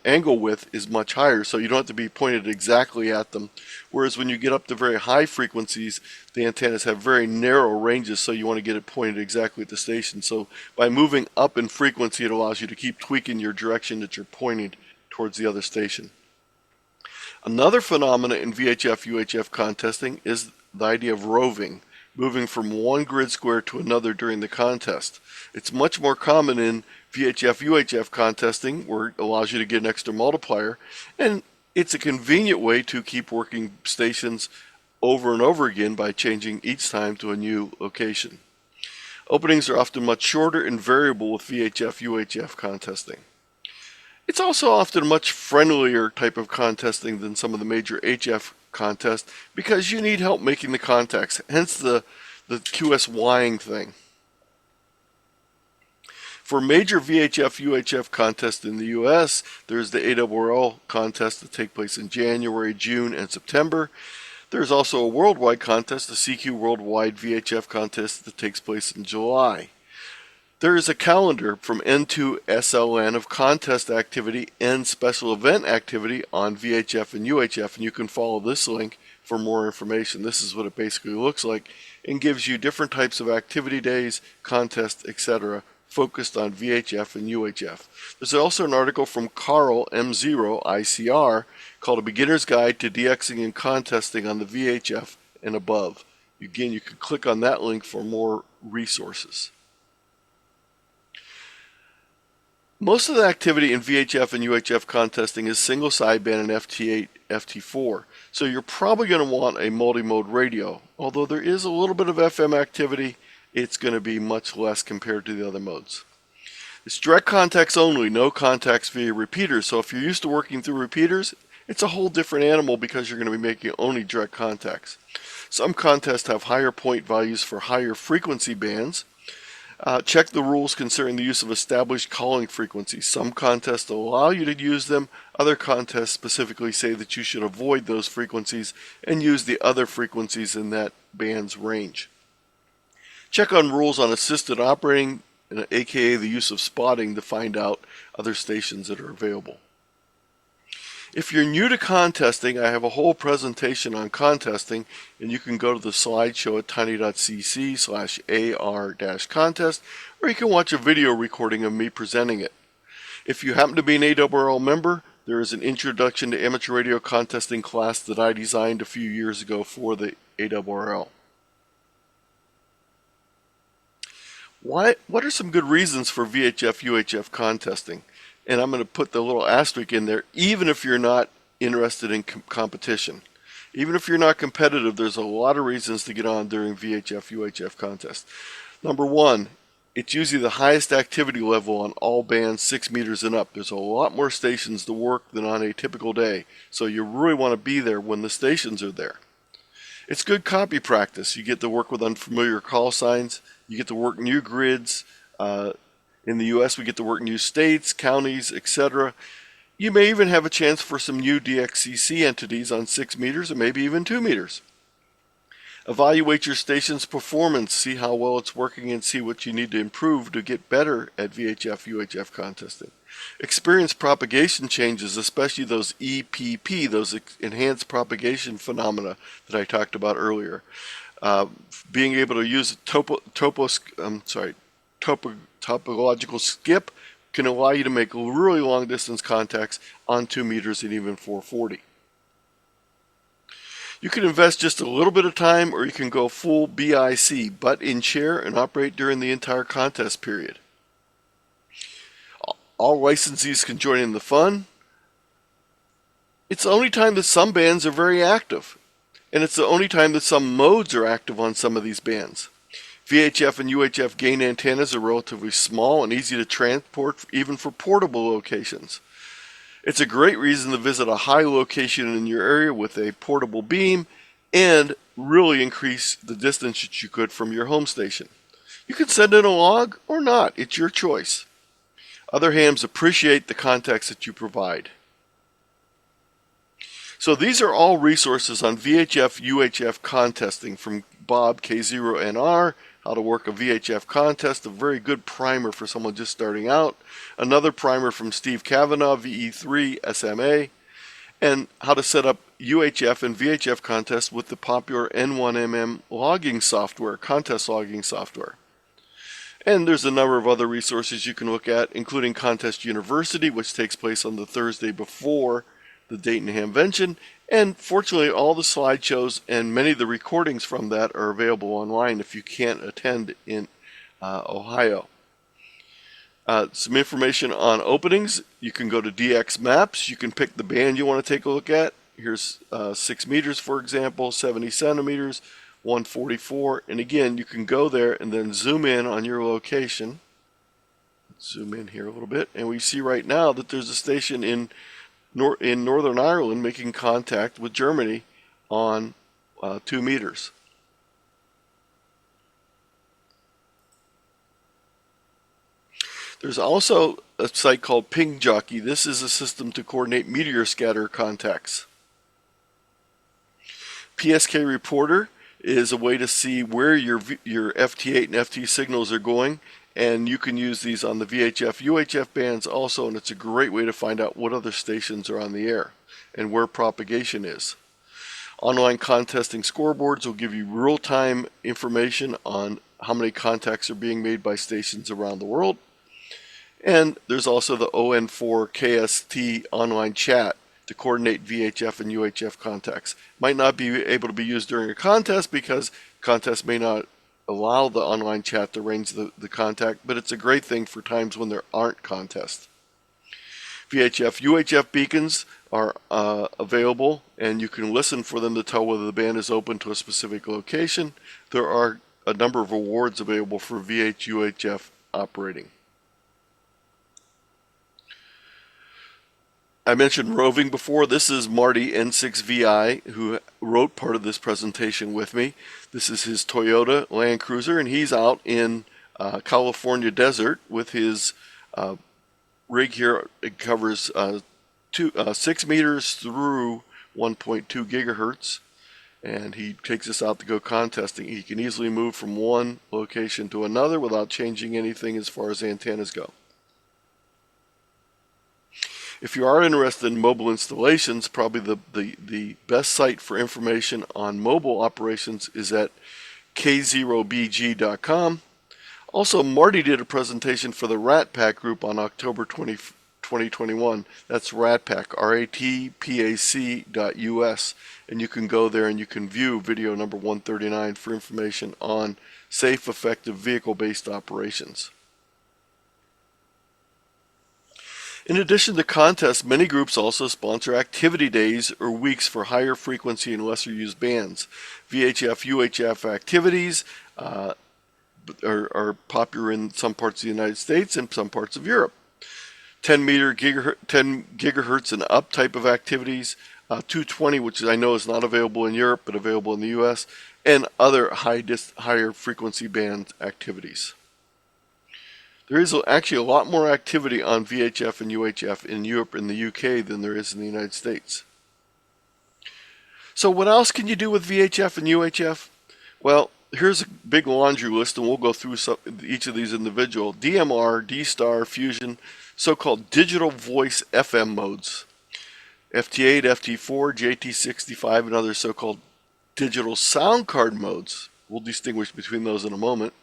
angle width is much higher, so you don't have to be pointed exactly at them. Whereas when you get up to very high frequencies, the antennas have very narrow ranges, so you want to get it pointed exactly at the station. So by moving up in frequency, it allows you to keep tweaking your direction that you're pointing towards the other station. Another phenomena in VHF UHF contesting is the idea of roving, moving from one grid square to another during the contest. It's much more common in VHF UHF contesting, where it allows you to get an extra multiplier, and it's a convenient way to keep working stations over and over again by changing each time to a new location. Openings are often much shorter and variable with VHF UHF contesting. It's also often a much friendlier type of contesting than some of the major HF contests because you need help making the contacts, hence the QSYing thing. For major VHF UHF contests in the US, there's the ARRL contest that take place in January, June, and September. There's also a worldwide contest, the CQ Worldwide VHF contest that takes place in July. There is a calendar from N2SLN of contest activity and special event activity on VHF and UHF, and you can follow this link for more information. This is what it basically looks like and gives you different types of activity days, contests, etc. focused on VHF and UHF. There's also an article from Carl M0 ICR called A Beginner's Guide to DXing and Contesting on the VHF and Above. Again, you can click on that link for more resources. Most of the activity in VHF and UHF contesting is single sideband and FT8, FT4, so you're probably going to want a multi-mode radio. Although there is a little bit of FM activity, it's going to be much less compared to the other modes. It's direct contacts only, no contacts via repeaters, so if you're used to working through repeaters, it's a whole different animal because you're going to be making only direct contacts. Some contests have higher point values for higher frequency bands. Check the rules concerning the use of established calling frequencies. Some contests allow you to use them. Other contests specifically say that you should avoid those frequencies and use the other frequencies in that band's range. Check on rules on assisted operating, aka the use of spotting, to find out other stations that are available. If you're new to contesting, I have a whole presentation on contesting, and you can go to the slideshow at tiny.cc/ar-contest, or you can watch a video recording of me presenting it. If you happen to be an ARRL member, there is an Introduction to Amateur Radio Contesting class that I designed a few years ago for the ARRL. What are some good reasons for VHF UHF contesting? And I'm going to put the little asterisk in there, even if you're not interested in competition. Even if you're not competitive, there's a lot of reasons to get on during VHF UHF contests. Number one, it's usually the highest activity level on all bands 6 meters and up. There's a lot more stations to work than on a typical day, so you really want to be there when the stations are there. It's good copy practice. You get to work with unfamiliar call signs. You get to work new grids. In the U.S., we get to work new states, counties, etc. You may even have a chance for some new DXCC entities on 6 meters or maybe even 2 meters. Evaluate your station's performance, see how well it's working, and see what you need to improve to get better at VHF UHF contesting. Experience propagation changes, especially those EPP, those enhanced propagation phenomena that I talked about earlier. Being able to use topological skip can allow you to make really long distance contacts on 2 meters and even 440. You can invest just a little bit of time, or you can go full BIC, butt in chair, and operate during the entire contest period. All licensees can join in the fun. It's the only time that some bands are very active, and it's the only time that some modes are active on some of these bands. VHF and UHF gain antennas are relatively small and easy to transport, even for portable locations. It's a great reason to visit a high location in your area with a portable beam and really increase the distance that you could from your home station. You can send in a log or not, it's your choice. Other hams appreciate the contacts that you provide. So these are all resources on VHF UHF contesting from Bob K0NR, how to work a VHF contest, a very good primer for someone just starting out. Another primer from Steve Kavanaugh, VE3 SMA, and how to set up UHF and VHF contests with the popular N1MM logging software, contest logging software. And there's a number of other resources you can look at, including Contest University, which takes place on the Thursday before the Dayton Hamvention. And fortunately, all the slideshows and many of the recordings from that are available online if you can't attend in Ohio. Some information on openings. You can go to DX Maps. You can pick the band you want to take a look at. Here's 6 meters, for example, 70 centimeters, 144. And again, you can go there and then zoom in on your location. Zoom in here a little bit. And we see right now that there's a station in Northern Ireland making contact with Germany on 2 meters. There's also a site called Ping Jockey. This is a system to coordinate meteor scatter contacts. PSK Reporter is a way to see where your FT8 and FT signals are going, and you can use these on the VHF UHF bands also, and it's a great way to find out what other stations are on the air and where propagation is. Online contesting scoreboards will give you real-time information on how many contacts are being made by stations around the world. And there's also the ON4 KST online chat to coordinate VHF and UHF contacts. Might not be able to be used during a contest because contests may not allow the online chat to arrange the contact, but it's a great thing for times when there aren't contests. VHF UHF beacons are available, and you can listen for them to tell whether the band is open to a specific location. There are a number of awards available for VHF operating. I mentioned roving before. This is Marty N6VI, who wrote part of this presentation with me. This is his Toyota Land Cruiser, and he's out in California desert with his rig here. It covers 6 meters through 1.2 gigahertz, and he takes us out to go contesting. He can easily move from one location to another without changing anything as far as antennas go. If you are interested in mobile installations, probably the best site for information on mobile operations is at K0BG.com. Also, Marty did a presentation for the RATPAC group on October 2021. That's RATPAC, RATPAC.us. And you can go there and you can view video number 139 for information on safe, effective vehicle-based operations. In addition to contests, many groups also sponsor activity days or weeks for higher frequency and lesser used bands. VHF UHF activities are popular in some parts of the United States and some parts of Europe. 10 gigahertz and up type of activities, 220, which I know is not available in Europe but available in the US, and other higher frequency band activities. There is actually a lot more activity on VHF and UHF in Europe and the UK than there is in the United States. So what else can you do with VHF and UHF? Well, here's a big laundry list, and we'll go through each of these individual. DMR, D-Star, Fusion, so-called digital voice FM modes. FT8, FT4, JT65, and other so-called digital sound card modes. We'll distinguish between those in a moment.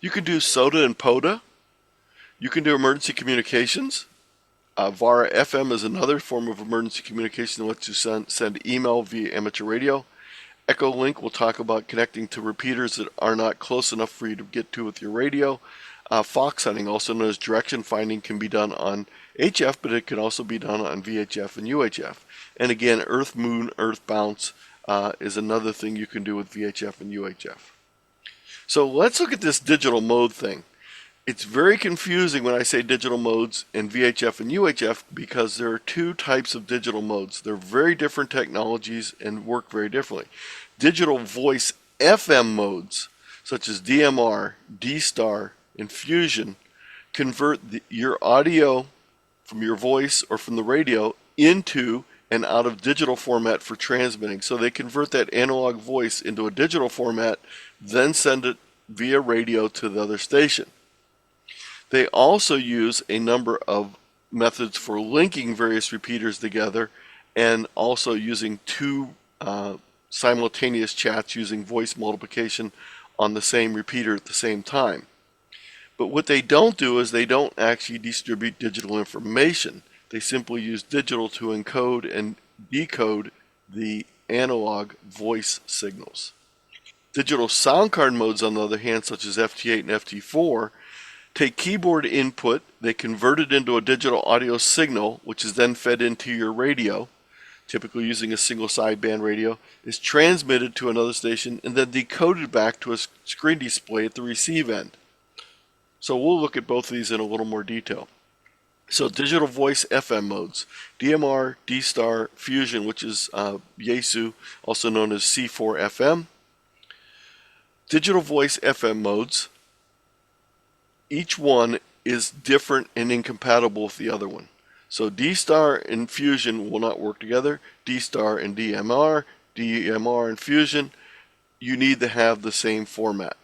You can do SOTA and POTA. You can do emergency communications. VARA FM is another form of emergency communication that lets you send email via amateur radio. Echolink will talk about connecting to repeaters that are not close enough for you to get to with your radio. Fox hunting, also known as direction finding, can be done on HF, but it can also be done on VHF and UHF. And again, Earth, Moon, Earth bounce is another thing you can do with VHF and UHF. So let's look at this digital mode thing. It's very confusing when I say digital modes in VHF and UHF because there are two types of digital modes. They're very different technologies and work very differently. Digital voice FM modes, such as DMR, D-Star, and Fusion, convert your audio from your voice or from the radio into and out of digital format for transmitting. So they convert that analog voice into a digital format, then send it via radio to the other station. They also use a number of methods for linking various repeaters together and also using two simultaneous chats using voice multiplication on the same repeater at the same time. But what they don't do is they don't actually distribute digital information. They simply use digital to encode and decode the analog voice signals. Digital sound card modes, on the other hand, such as FT8 and FT4, take keyboard input, they convert it into a digital audio signal, which is then fed into your radio, typically using a single sideband radio, is transmitted to another station, and then decoded back to a screen display at the receive end. So we'll look at both of these in a little more detail. So digital voice FM modes, DMR, D-Star, Fusion, which is Yaesu, also known as C4 FM. Digital voice FM modes, each one is different and incompatible with the other one. So D-Star and Fusion will not work together. D-Star and DMR and Fusion, you need to have the same format.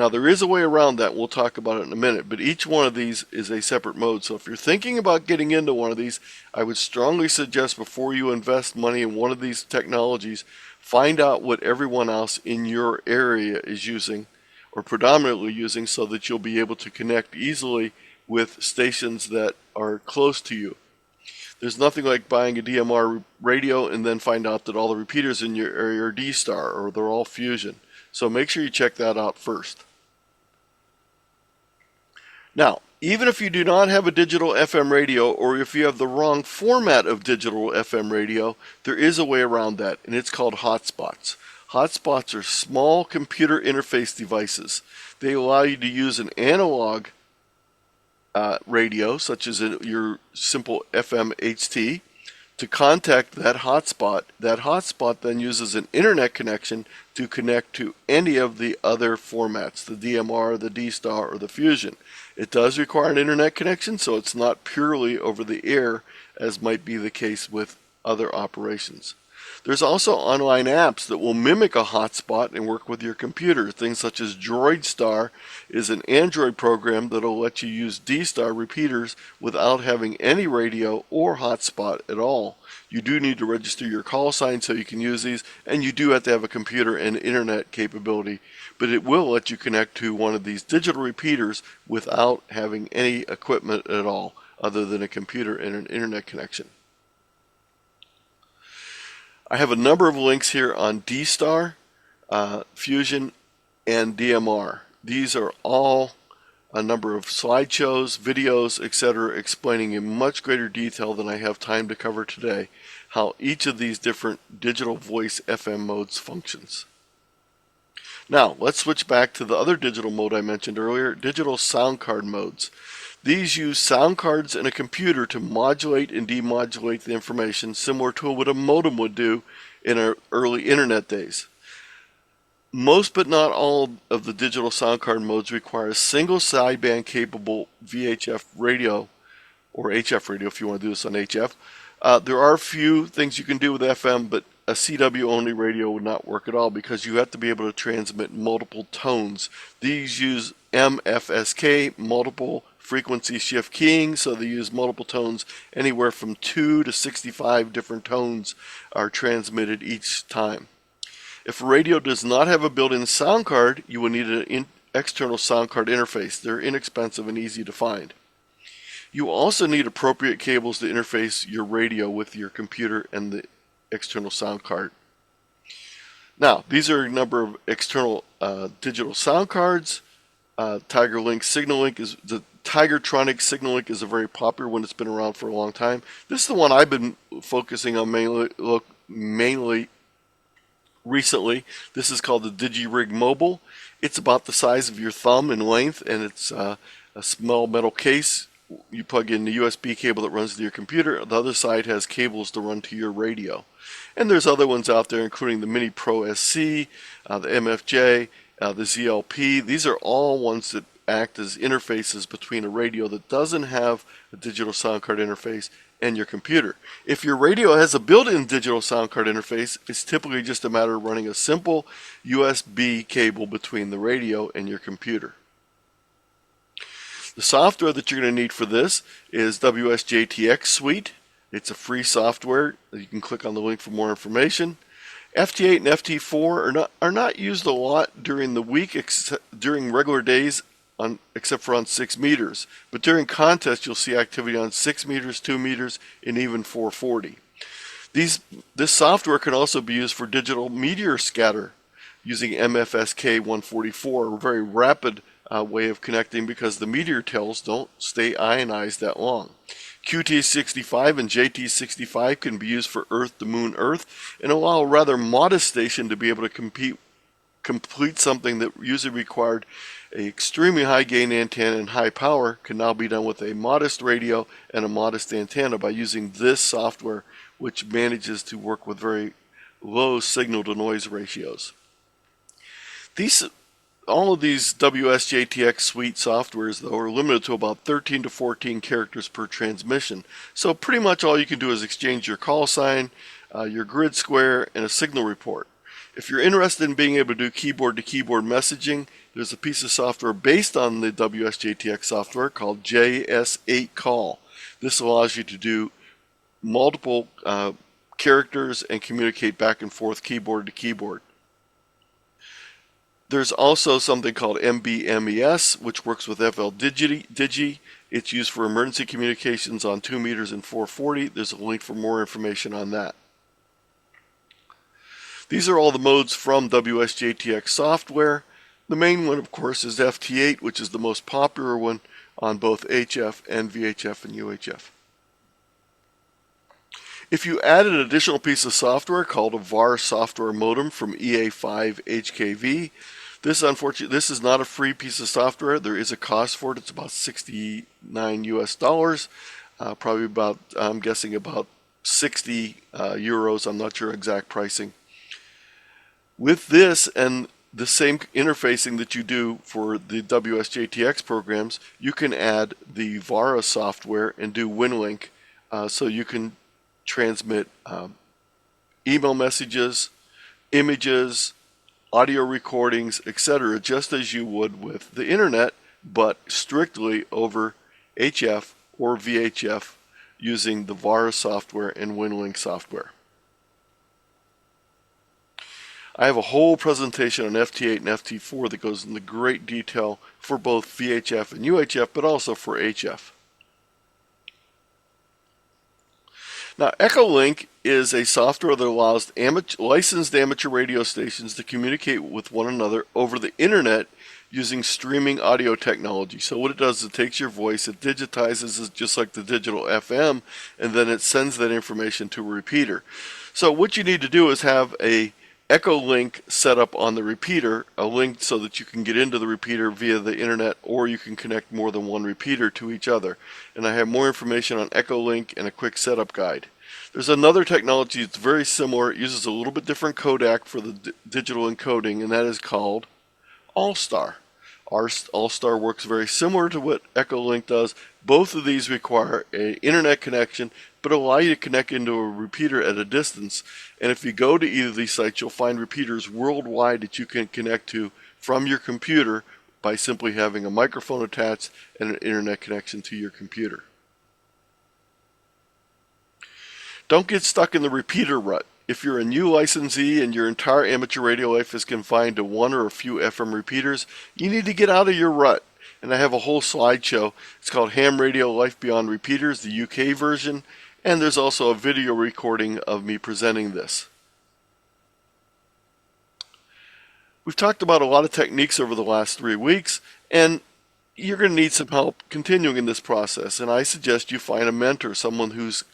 Now there is a way around that, we'll talk about it in a minute, but each one of these is a separate mode. So if you're thinking about getting into one of these, I would strongly suggest before you invest money in one of these technologies, find out what everyone else in your area is using or predominantly using so that you'll be able to connect easily with stations that are close to you. There's nothing like buying a DMR radio and then find out that all the repeaters in your area are D-Star or they're all Fusion. So make sure you check that out first. Now, even if you do not have a digital FM radio, or if you have the wrong format of digital FM radio, there is a way around that, and it's called hotspots. Hotspots are small computer interface devices. They allow you to use an analog radio, such as your simple FM HT, to contact that hotspot. That hotspot then uses an internet connection to connect to any of the other formats, the DMR, the D-Star, or the Fusion. It does require an internet connection, so it's not purely over the air as might be the case with other operations. There's also online apps that will mimic a hotspot and work with your computer. Things such as DroidStar is an Android program that will let you use D-Star repeaters without having any radio or hotspot at all. You do need to register your call sign so you can use these, and you do have to have a computer and internet capability, but it will let you connect to one of these digital repeaters without having any equipment at all other than a computer and an internet connection. I have a number of links here on D-Star, Fusion, and DMR. These are all a number of slideshows, videos, etc., explaining in much greater detail than I have time to cover today how each of these different digital voice FM modes functions. Now, let's switch back to the other digital mode I mentioned earlier, digital sound card modes. These use sound cards in a computer to modulate and demodulate the information, similar to what a modem would do in our early internet days. Most but not all of the digital sound card modes require a single sideband capable VHF radio, or HF radio if you want to do this on HF. There are a few things you can do with FM, but a CW only radio would not work at all because you have to be able to transmit multiple tones. These use MFSK, multiple frequency shift keying, so they use multiple tones. Anywhere from 2 to 65 different tones are transmitted each time. If a radio does not have a built-in sound card, you will need an external sound card interface. They're inexpensive and easy to find. You also need appropriate cables to interface your radio with your computer and the external sound card. Now, these are a number of external digital sound cards. TigerLink SignalLink is the Tigertronic SignalLink is a very popular one. It's been around for a long time. This is the one I've been focusing on mainly recently. This is called the DigiRig Mobile. It's about the size of your thumb in length, and it's a small metal case. You plug in the USB cable that runs to your computer. The other side has cables to run to your radio. And there's other ones out there, including the Mini Pro SC, the MFJ, the ZLP. These are all ones that act as interfaces between a radio that doesn't have a digital sound card interface and your computer. If your radio has a built-in digital sound card interface, it's typically just a matter of running a simple USB cable between the radio and your computer. The software that you're going to need for this is WSJTX Suite. It's a free software. You can click on the link for more information. FT8 and FT4 are not used a lot during the week, during regular days, except for on 6 meters. But during contests, you'll see activity on 6 meters, 2 meters, and even 440. This software can also be used for digital meteor scatter using MFSK 144, a very rapid way of connecting because the meteor tails don't stay ionized that long. QT65 and JT65 can be used for Earth to Moon Earth and allow a rather modest station to be able to complete something that usually required an extremely high gain antenna and high power can now be done with a modest radio and a modest antenna by using this software, which manages to work with very low signal to noise ratios. All of these WSJTX Suite softwares, though, are limited to about 13 to 14 characters per transmission. So pretty much all you can do is exchange your call sign, your grid square, and a signal report. If you're interested in being able to do keyboard-to-keyboard messaging, there's a piece of software based on the WSJTX software called JS8 Call. This allows you to do multiple characters and communicate back and forth keyboard to keyboard. There's also something called MBMES, which works with FLDigi. It's used for emergency communications on 2 meters and 440. There's a link for more information on that. These are all the modes from WSJTX software. The main one, of course, is FT8, which is the most popular one on both HF and VHF and UHF. If you add an additional piece of software called a VAR software modem from EA5HKV, this is not a free piece of software. There is a cost for it. It's about $69 US, probably about, I'm guessing about 60 euros. I'm not sure exact pricing. With this and the same interfacing that you do for the WSJTX programs, you can add the VARA software and do WinLink, so you can transmit email messages, images, audio recordings, etc., just as you would with the internet, but strictly over HF or VHF using the VARA software and WinLink software. I have a whole presentation on FT8 and FT4 that goes into great detail for both VHF and UHF, but also for HF. Now, Echolink is a software that allows licensed amateur radio stations to communicate with one another over the internet using streaming audio technology. So what it does is it takes your voice, it digitizes it just like the digital FM, and then it sends that information to a repeater. So what you need to do is have a Echolink set up on the repeater, a link so that you can get into the repeater via the internet, or you can connect more than one repeater to each other. And I have more information on Echolink and a quick setup guide. There's another technology that's very similar. It uses a little bit different codec for the digital encoding, and that is called All-Star. All-Star works very similar to what Echolink does. Both of these require an internet connection, but allow you to connect into a repeater at a distance. And if you go to either of these sites, you'll find repeaters worldwide that you can connect to from your computer by simply having a microphone attached and an internet connection to your computer. Don't get stuck in the repeater rut. If you're a new licensee and your entire amateur radio life is confined to one or a few FM repeaters, you need to get out of your rut. And I have a whole slideshow. It's called Ham Radio Life Beyond Repeaters, the UK version. And there's also a video recording of me presenting this. We've talked about a lot of techniques over the last 3 weeks, and you're going to need some help continuing in this process. And I suggest you find a mentor, someone who's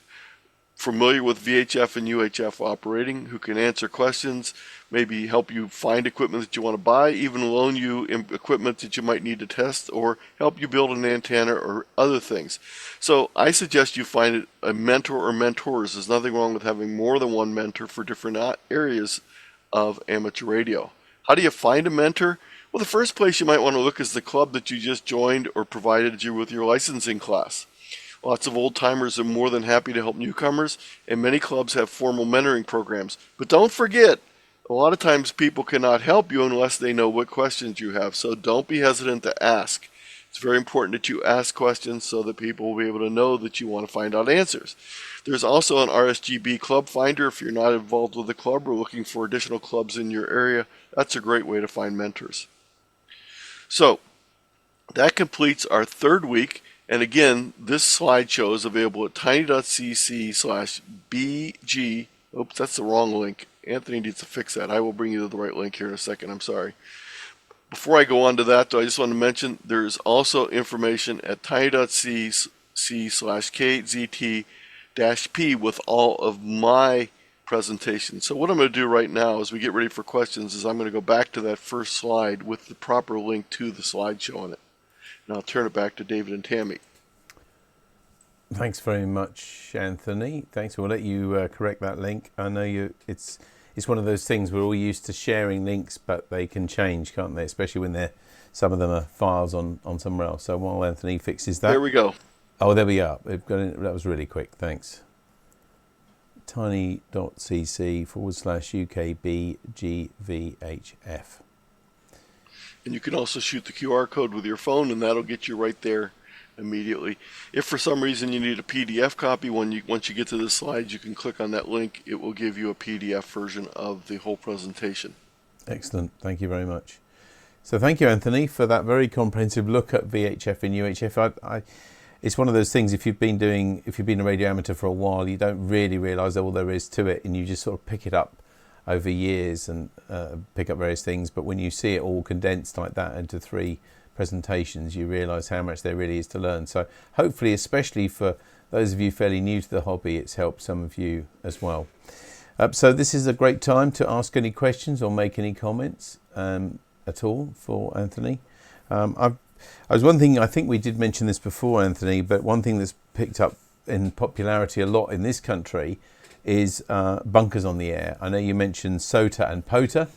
familiar with VHF and UHF operating, who can answer questions, maybe help you find equipment that you want to buy, even loan you equipment that you might need to test, or help you build an antenna or other things. So I suggest you find a mentor or mentors. There's nothing wrong with having more than one mentor for different areas of amateur radio. How do you find a mentor? Well, the first place you might want to look is the club that you just joined or provided you with your licensing class. Lots of old-timers are more than happy to help newcomers, and many clubs have formal mentoring programs. But don't forget, a lot of times people cannot help you unless they know what questions you have, so don't be hesitant to ask. It's very important that you ask questions so that people will be able to know that you want to find out answers. There's also an RSGB club finder if you're not involved with a club or looking for additional clubs in your area. That's a great way to find mentors. So, that completes our 3rd week. And again, this slideshow is available at tiny.cc/bg. Oops, that's the wrong link. Anthony needs to fix that. I will bring you to the right link here in a second. I'm sorry. Before I go on to that, though, I just want to mention there's also information at tiny.cc/K8ZT-P with all of my presentations. So what I'm going to do right now as we get ready for questions is I'm going to go back to that first slide with the proper link to the slideshow on it. And I'll turn it back to David and Tammy.
Thanks very much, Anthony. Thanks. We'll let you correct that link. I know it's one of those things we're all used to sharing links, but they can change, can't they? Especially when some of them are files on somewhere else. So while Anthony fixes that.
There we go.
Oh, there we are. That was really quick. Thanks. tiny.cc/UKBGVHF.
And you can also shoot the QR code with your phone, and that'll get you right there immediately. If for some reason you need a PDF copy, once you get to the slides, you can click on that link. It will give you a PDF version of the whole presentation.
Excellent. Thank you very much. So thank you, Anthony, for that very comprehensive look at VHF and UHF. It's one of those things, if you've been a radio amateur for a while, you don't really realise all there is to it, and you just sort of pick it up over years and pick up various things. But when you see it all condensed like that into 3 presentations, you realise how much there really is to learn. So hopefully, especially for those of you fairly new to the hobby, it's helped some of you as well. So this is a great time to ask any questions or make any comments at all for Anthony. One thing, I think we did mention this before, Anthony, but one thing that's picked up in popularity a lot in this country is bunkers on the air. I know you mentioned SOTA and POTA,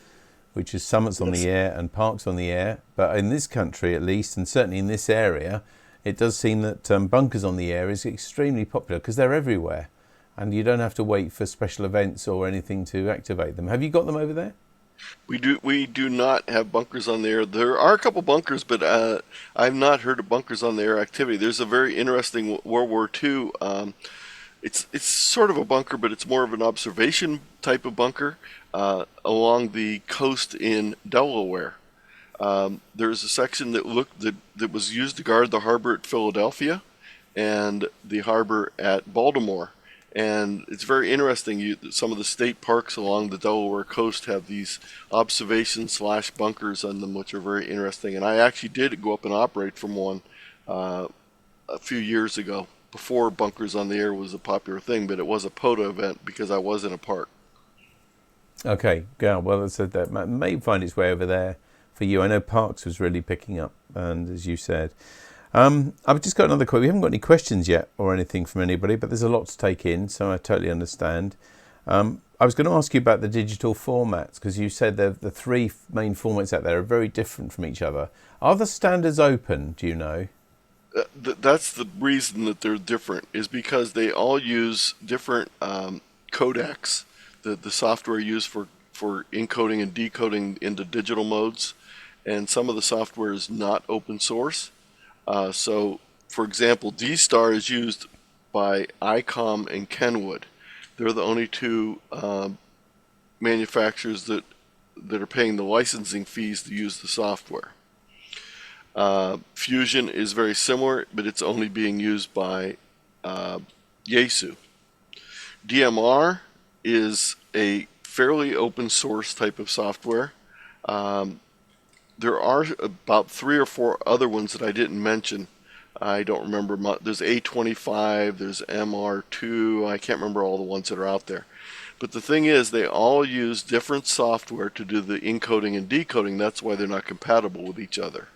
which is summits on the air and parks on the air, but in this country at least, and certainly in this area, it does seem that bunkers on the air is extremely popular because they're everywhere, and you don't have to wait for special events or anything to activate them. Have you got them over there?
We do not have bunkers on the air. There are a couple bunkers, but I've not heard of bunkers on the air activity. There's a very interesting World War II. It's sort of a bunker, but it's more of an observation type of bunker along the coast in Delaware. There's a section that was used to guard the harbor at Philadelphia and the harbor at Baltimore. And it's very interesting. Some of the state parks along the Delaware coast have these observation/bunkers on them, which are very interesting. And I actually did go up and operate from one a few years ago, before bunkers on the air was a popular thing, but it was a POTA event because I was in a park. Okay,
yeah, well, as I said, that may find its way over there for you. I know Parks was really picking up, and as you said. I've just got another question. We haven't got any questions yet or anything from anybody, but there's a lot to take in, so I totally understand. I was going to ask you about the digital formats, because you said the 3 main formats out there are very different from each other. Are the standards open, do you know?
That's the reason that they're different, is because they all use different codecs, the software used for encoding and decoding into digital modes, and some of the software is not open source. So, for example, D-Star is used by ICOM and Kenwood. They're the only 2 manufacturers that are paying the licensing fees to use the software. Fusion is very similar, but it's only being used by Yaesu. DMR is a fairly open source type of software. There are about 3 or 4 other ones that I didn't mention. I don't remember. There's A25, there's MR2. I can't remember all the ones that are out there. But the thing is, they all use different software to do the encoding and decoding. That's why they're not compatible with each other.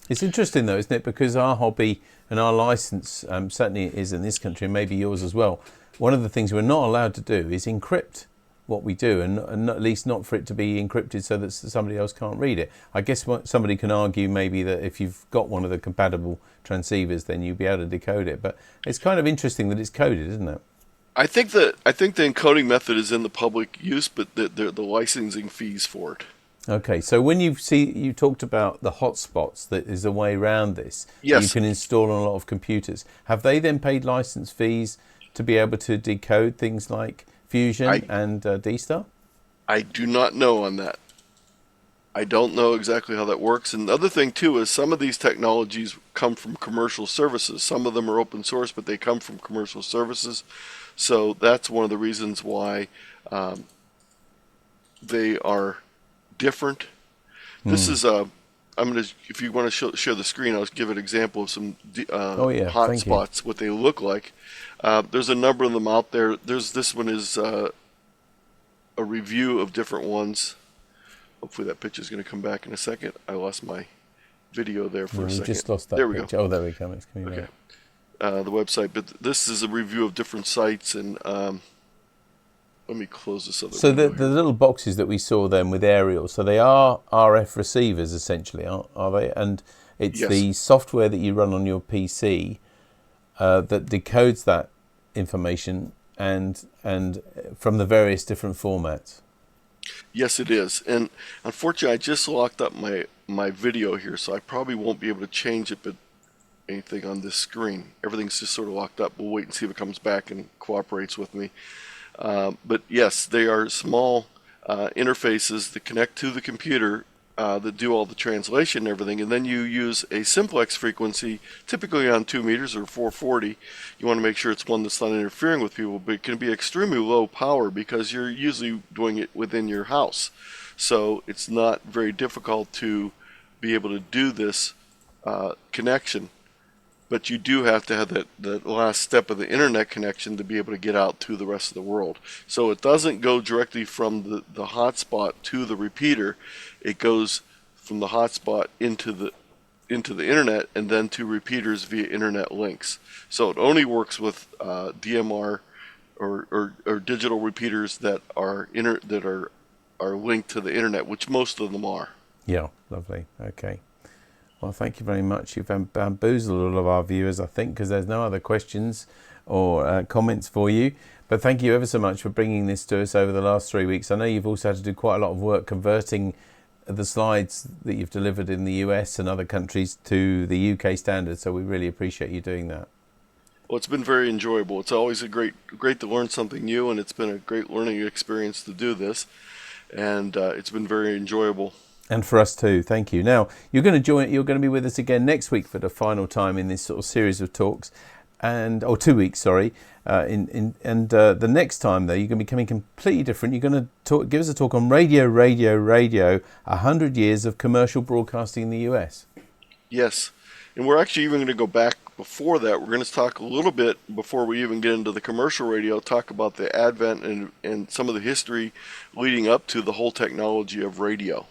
It's interesting, though, isn't it? Because our hobby and our license certainly is in this country, and maybe yours as well. One of the things we're not allowed to do is encrypt what we do, and at least not for it to be encrypted so that somebody else can't read it. I guess somebody can argue maybe that if you've got one of the compatible transceivers, then you'll be able to decode it. But it's kind of interesting that it's coded, isn't it?
I think the encoding method is in the public use, but the licensing fees for it.
Okay, so when you talked about the hotspots, that is a way around this.
Yes.
You can install on a lot of computers. Have they then paid license fees to be able to decode things like Fusion and D-Star?
I do not know on that. I don't know exactly how that works. And the other thing, too, is some of these technologies come from commercial services. Some of them are open source, but they come from commercial services. So that's one of the reasons why they are different. This is if you want to share the screen, I'll give an example of some hotspots, what they look like. There's a number of them out there. This one is a review of different ones. Hopefully that picture is going to come back in a second. I lost my video there for a second.
Just lost that picture. Go. Oh, there we go. It's coming back.
The website, but this is a review of different sites, and let me close this other.
So the little boxes that we saw then with aerials, so they are RF receivers essentially, are they? And it's the software that you run on your PC that decodes that information and from the various different formats.
Yes, it is. And unfortunately, I just locked up my video here, so I probably won't be able to change it, but anything on this screen. Everything's just sort of locked up. We'll wait and see if it comes back and cooperates with me. But yes, they are small interfaces that connect to the computer that do all the translation and everything, and then you use a simplex frequency, typically on 2 meters or 440. You want to make sure it's one that's not interfering with people, but it can be extremely low power because you're usually doing it within your house. So it's not very difficult to be able to do this connection. But you do have to have that last step of the internet connection to be able to get out to the rest of the world. So it doesn't go directly from the hotspot to the repeater. It goes from the hotspot into the internet and then to repeaters via internet links. So it only works with DMR or digital repeaters that are linked to the internet, which most of them are.
Yeah, lovely. Okay. Well, thank you very much. You've bamboozled all of our viewers, I think, because there's no other questions or comments for you. But thank you ever so much for bringing this to us over the last 3 weeks. I know you've also had to do quite a lot of work converting the slides that you've delivered in the US and other countries to the UK standard, so we really appreciate you doing that.
Well, it's been very enjoyable. It's always great to learn something new, and it's been a great learning experience to do this, and it's been very enjoyable.
And for us too, thank you. Now, you're going to be with us again next week for the final time in this sort of series of talks, 2 weeks, sorry. The next time, though, you're going to be coming completely different. You're going to give us a talk on radio, 100 years of commercial broadcasting in the US. Yes,
and we're actually even going to go back before that. We're going to talk a little bit, before we even get into the commercial radio, talk about the advent and some of the history leading up to the whole technology of radio.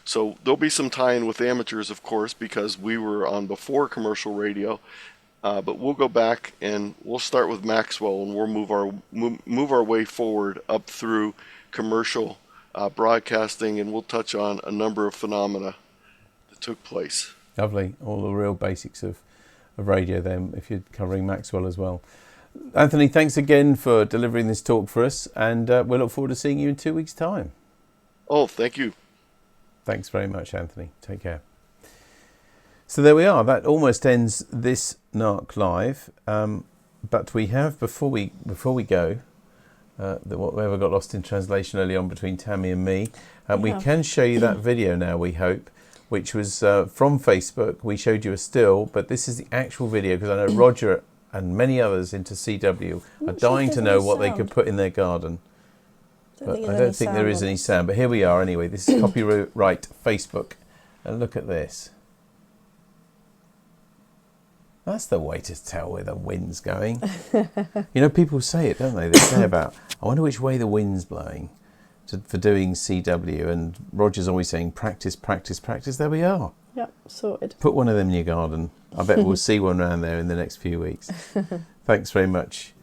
So there'll be some tie-in with amateurs, of course, because we were on before commercial radio. But we'll go back and we'll start with Maxwell, and we'll move our way forward up through commercial broadcasting, and we'll touch on a number of phenomena that took place.
Lovely. All the real basics of radio then, if you're covering Maxwell as well. Anthony, thanks again for delivering this talk for us, and we'll look forward to seeing you in 2 weeks' time.
Oh, thank you.
Thanks very much, Anthony. Take care. So there we are. That almost ends this NARC Live. But we have, before we go, whatever got lost in translation early on between Tammy and me, we can show you that video now, we hope, which was from Facebook. We showed you a still, but this is the actual video, because I know Roger and many others into CW are dying to know what they could put in their garden. But I don't think there is any sound. But here we are anyway. This is copyright Facebook. And look at this. That's the way to tell where the wind's going. You know, people say it, don't they? They say about, I wonder which way the wind's blowing for doing CW. And Roger's always saying, practice, practice, practice. There we are.
Yep, sorted.
Put one of them in your garden. I bet we'll see one around there in the next few weeks. Thanks very much.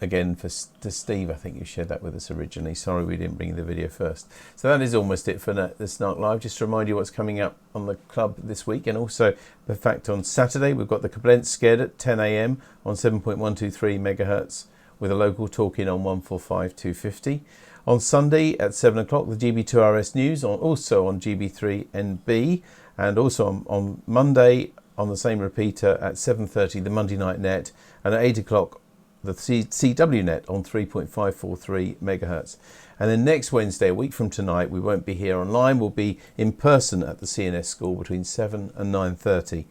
Again, to Steve, I think you shared that with us originally. Sorry we didn't bring you the video first. So that is almost it for this NARC Live. Just to remind you what's coming up on the club this week. And also, the fact on Saturday, we've got the Koblenz Scared at 10 a.m. on 7.123 megahertz with a local talk-in on 145.250. On Sunday at 7 o'clock, the GB2RS News, also on GB3NB. And also on Monday, on the same repeater at 7:30, the Monday Night Net. And at 8 o'clock, the CW net on 3.543 megahertz. And then next Wednesday, a week from tonight, we won't be here online. We'll be in person at the CNS school between 7 and 9:30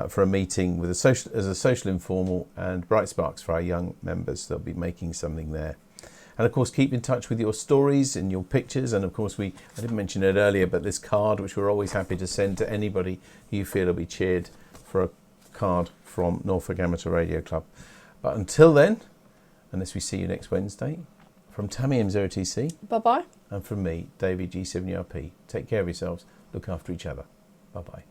for a meeting with as a social informal and Bright Sparks for our young members. They'll be making something there. And of course, keep in touch with your stories and your pictures. And of course, I didn't mention it earlier, but this card, which we're always happy to send to anybody who you feel will be cheered, for a card from Norfolk Amateur Radio Club. But until then, unless we see you next Wednesday, from Tammy M0TC.
Bye-bye.
And from me, David G7URP. Take care of yourselves. Look after each other. Bye-bye.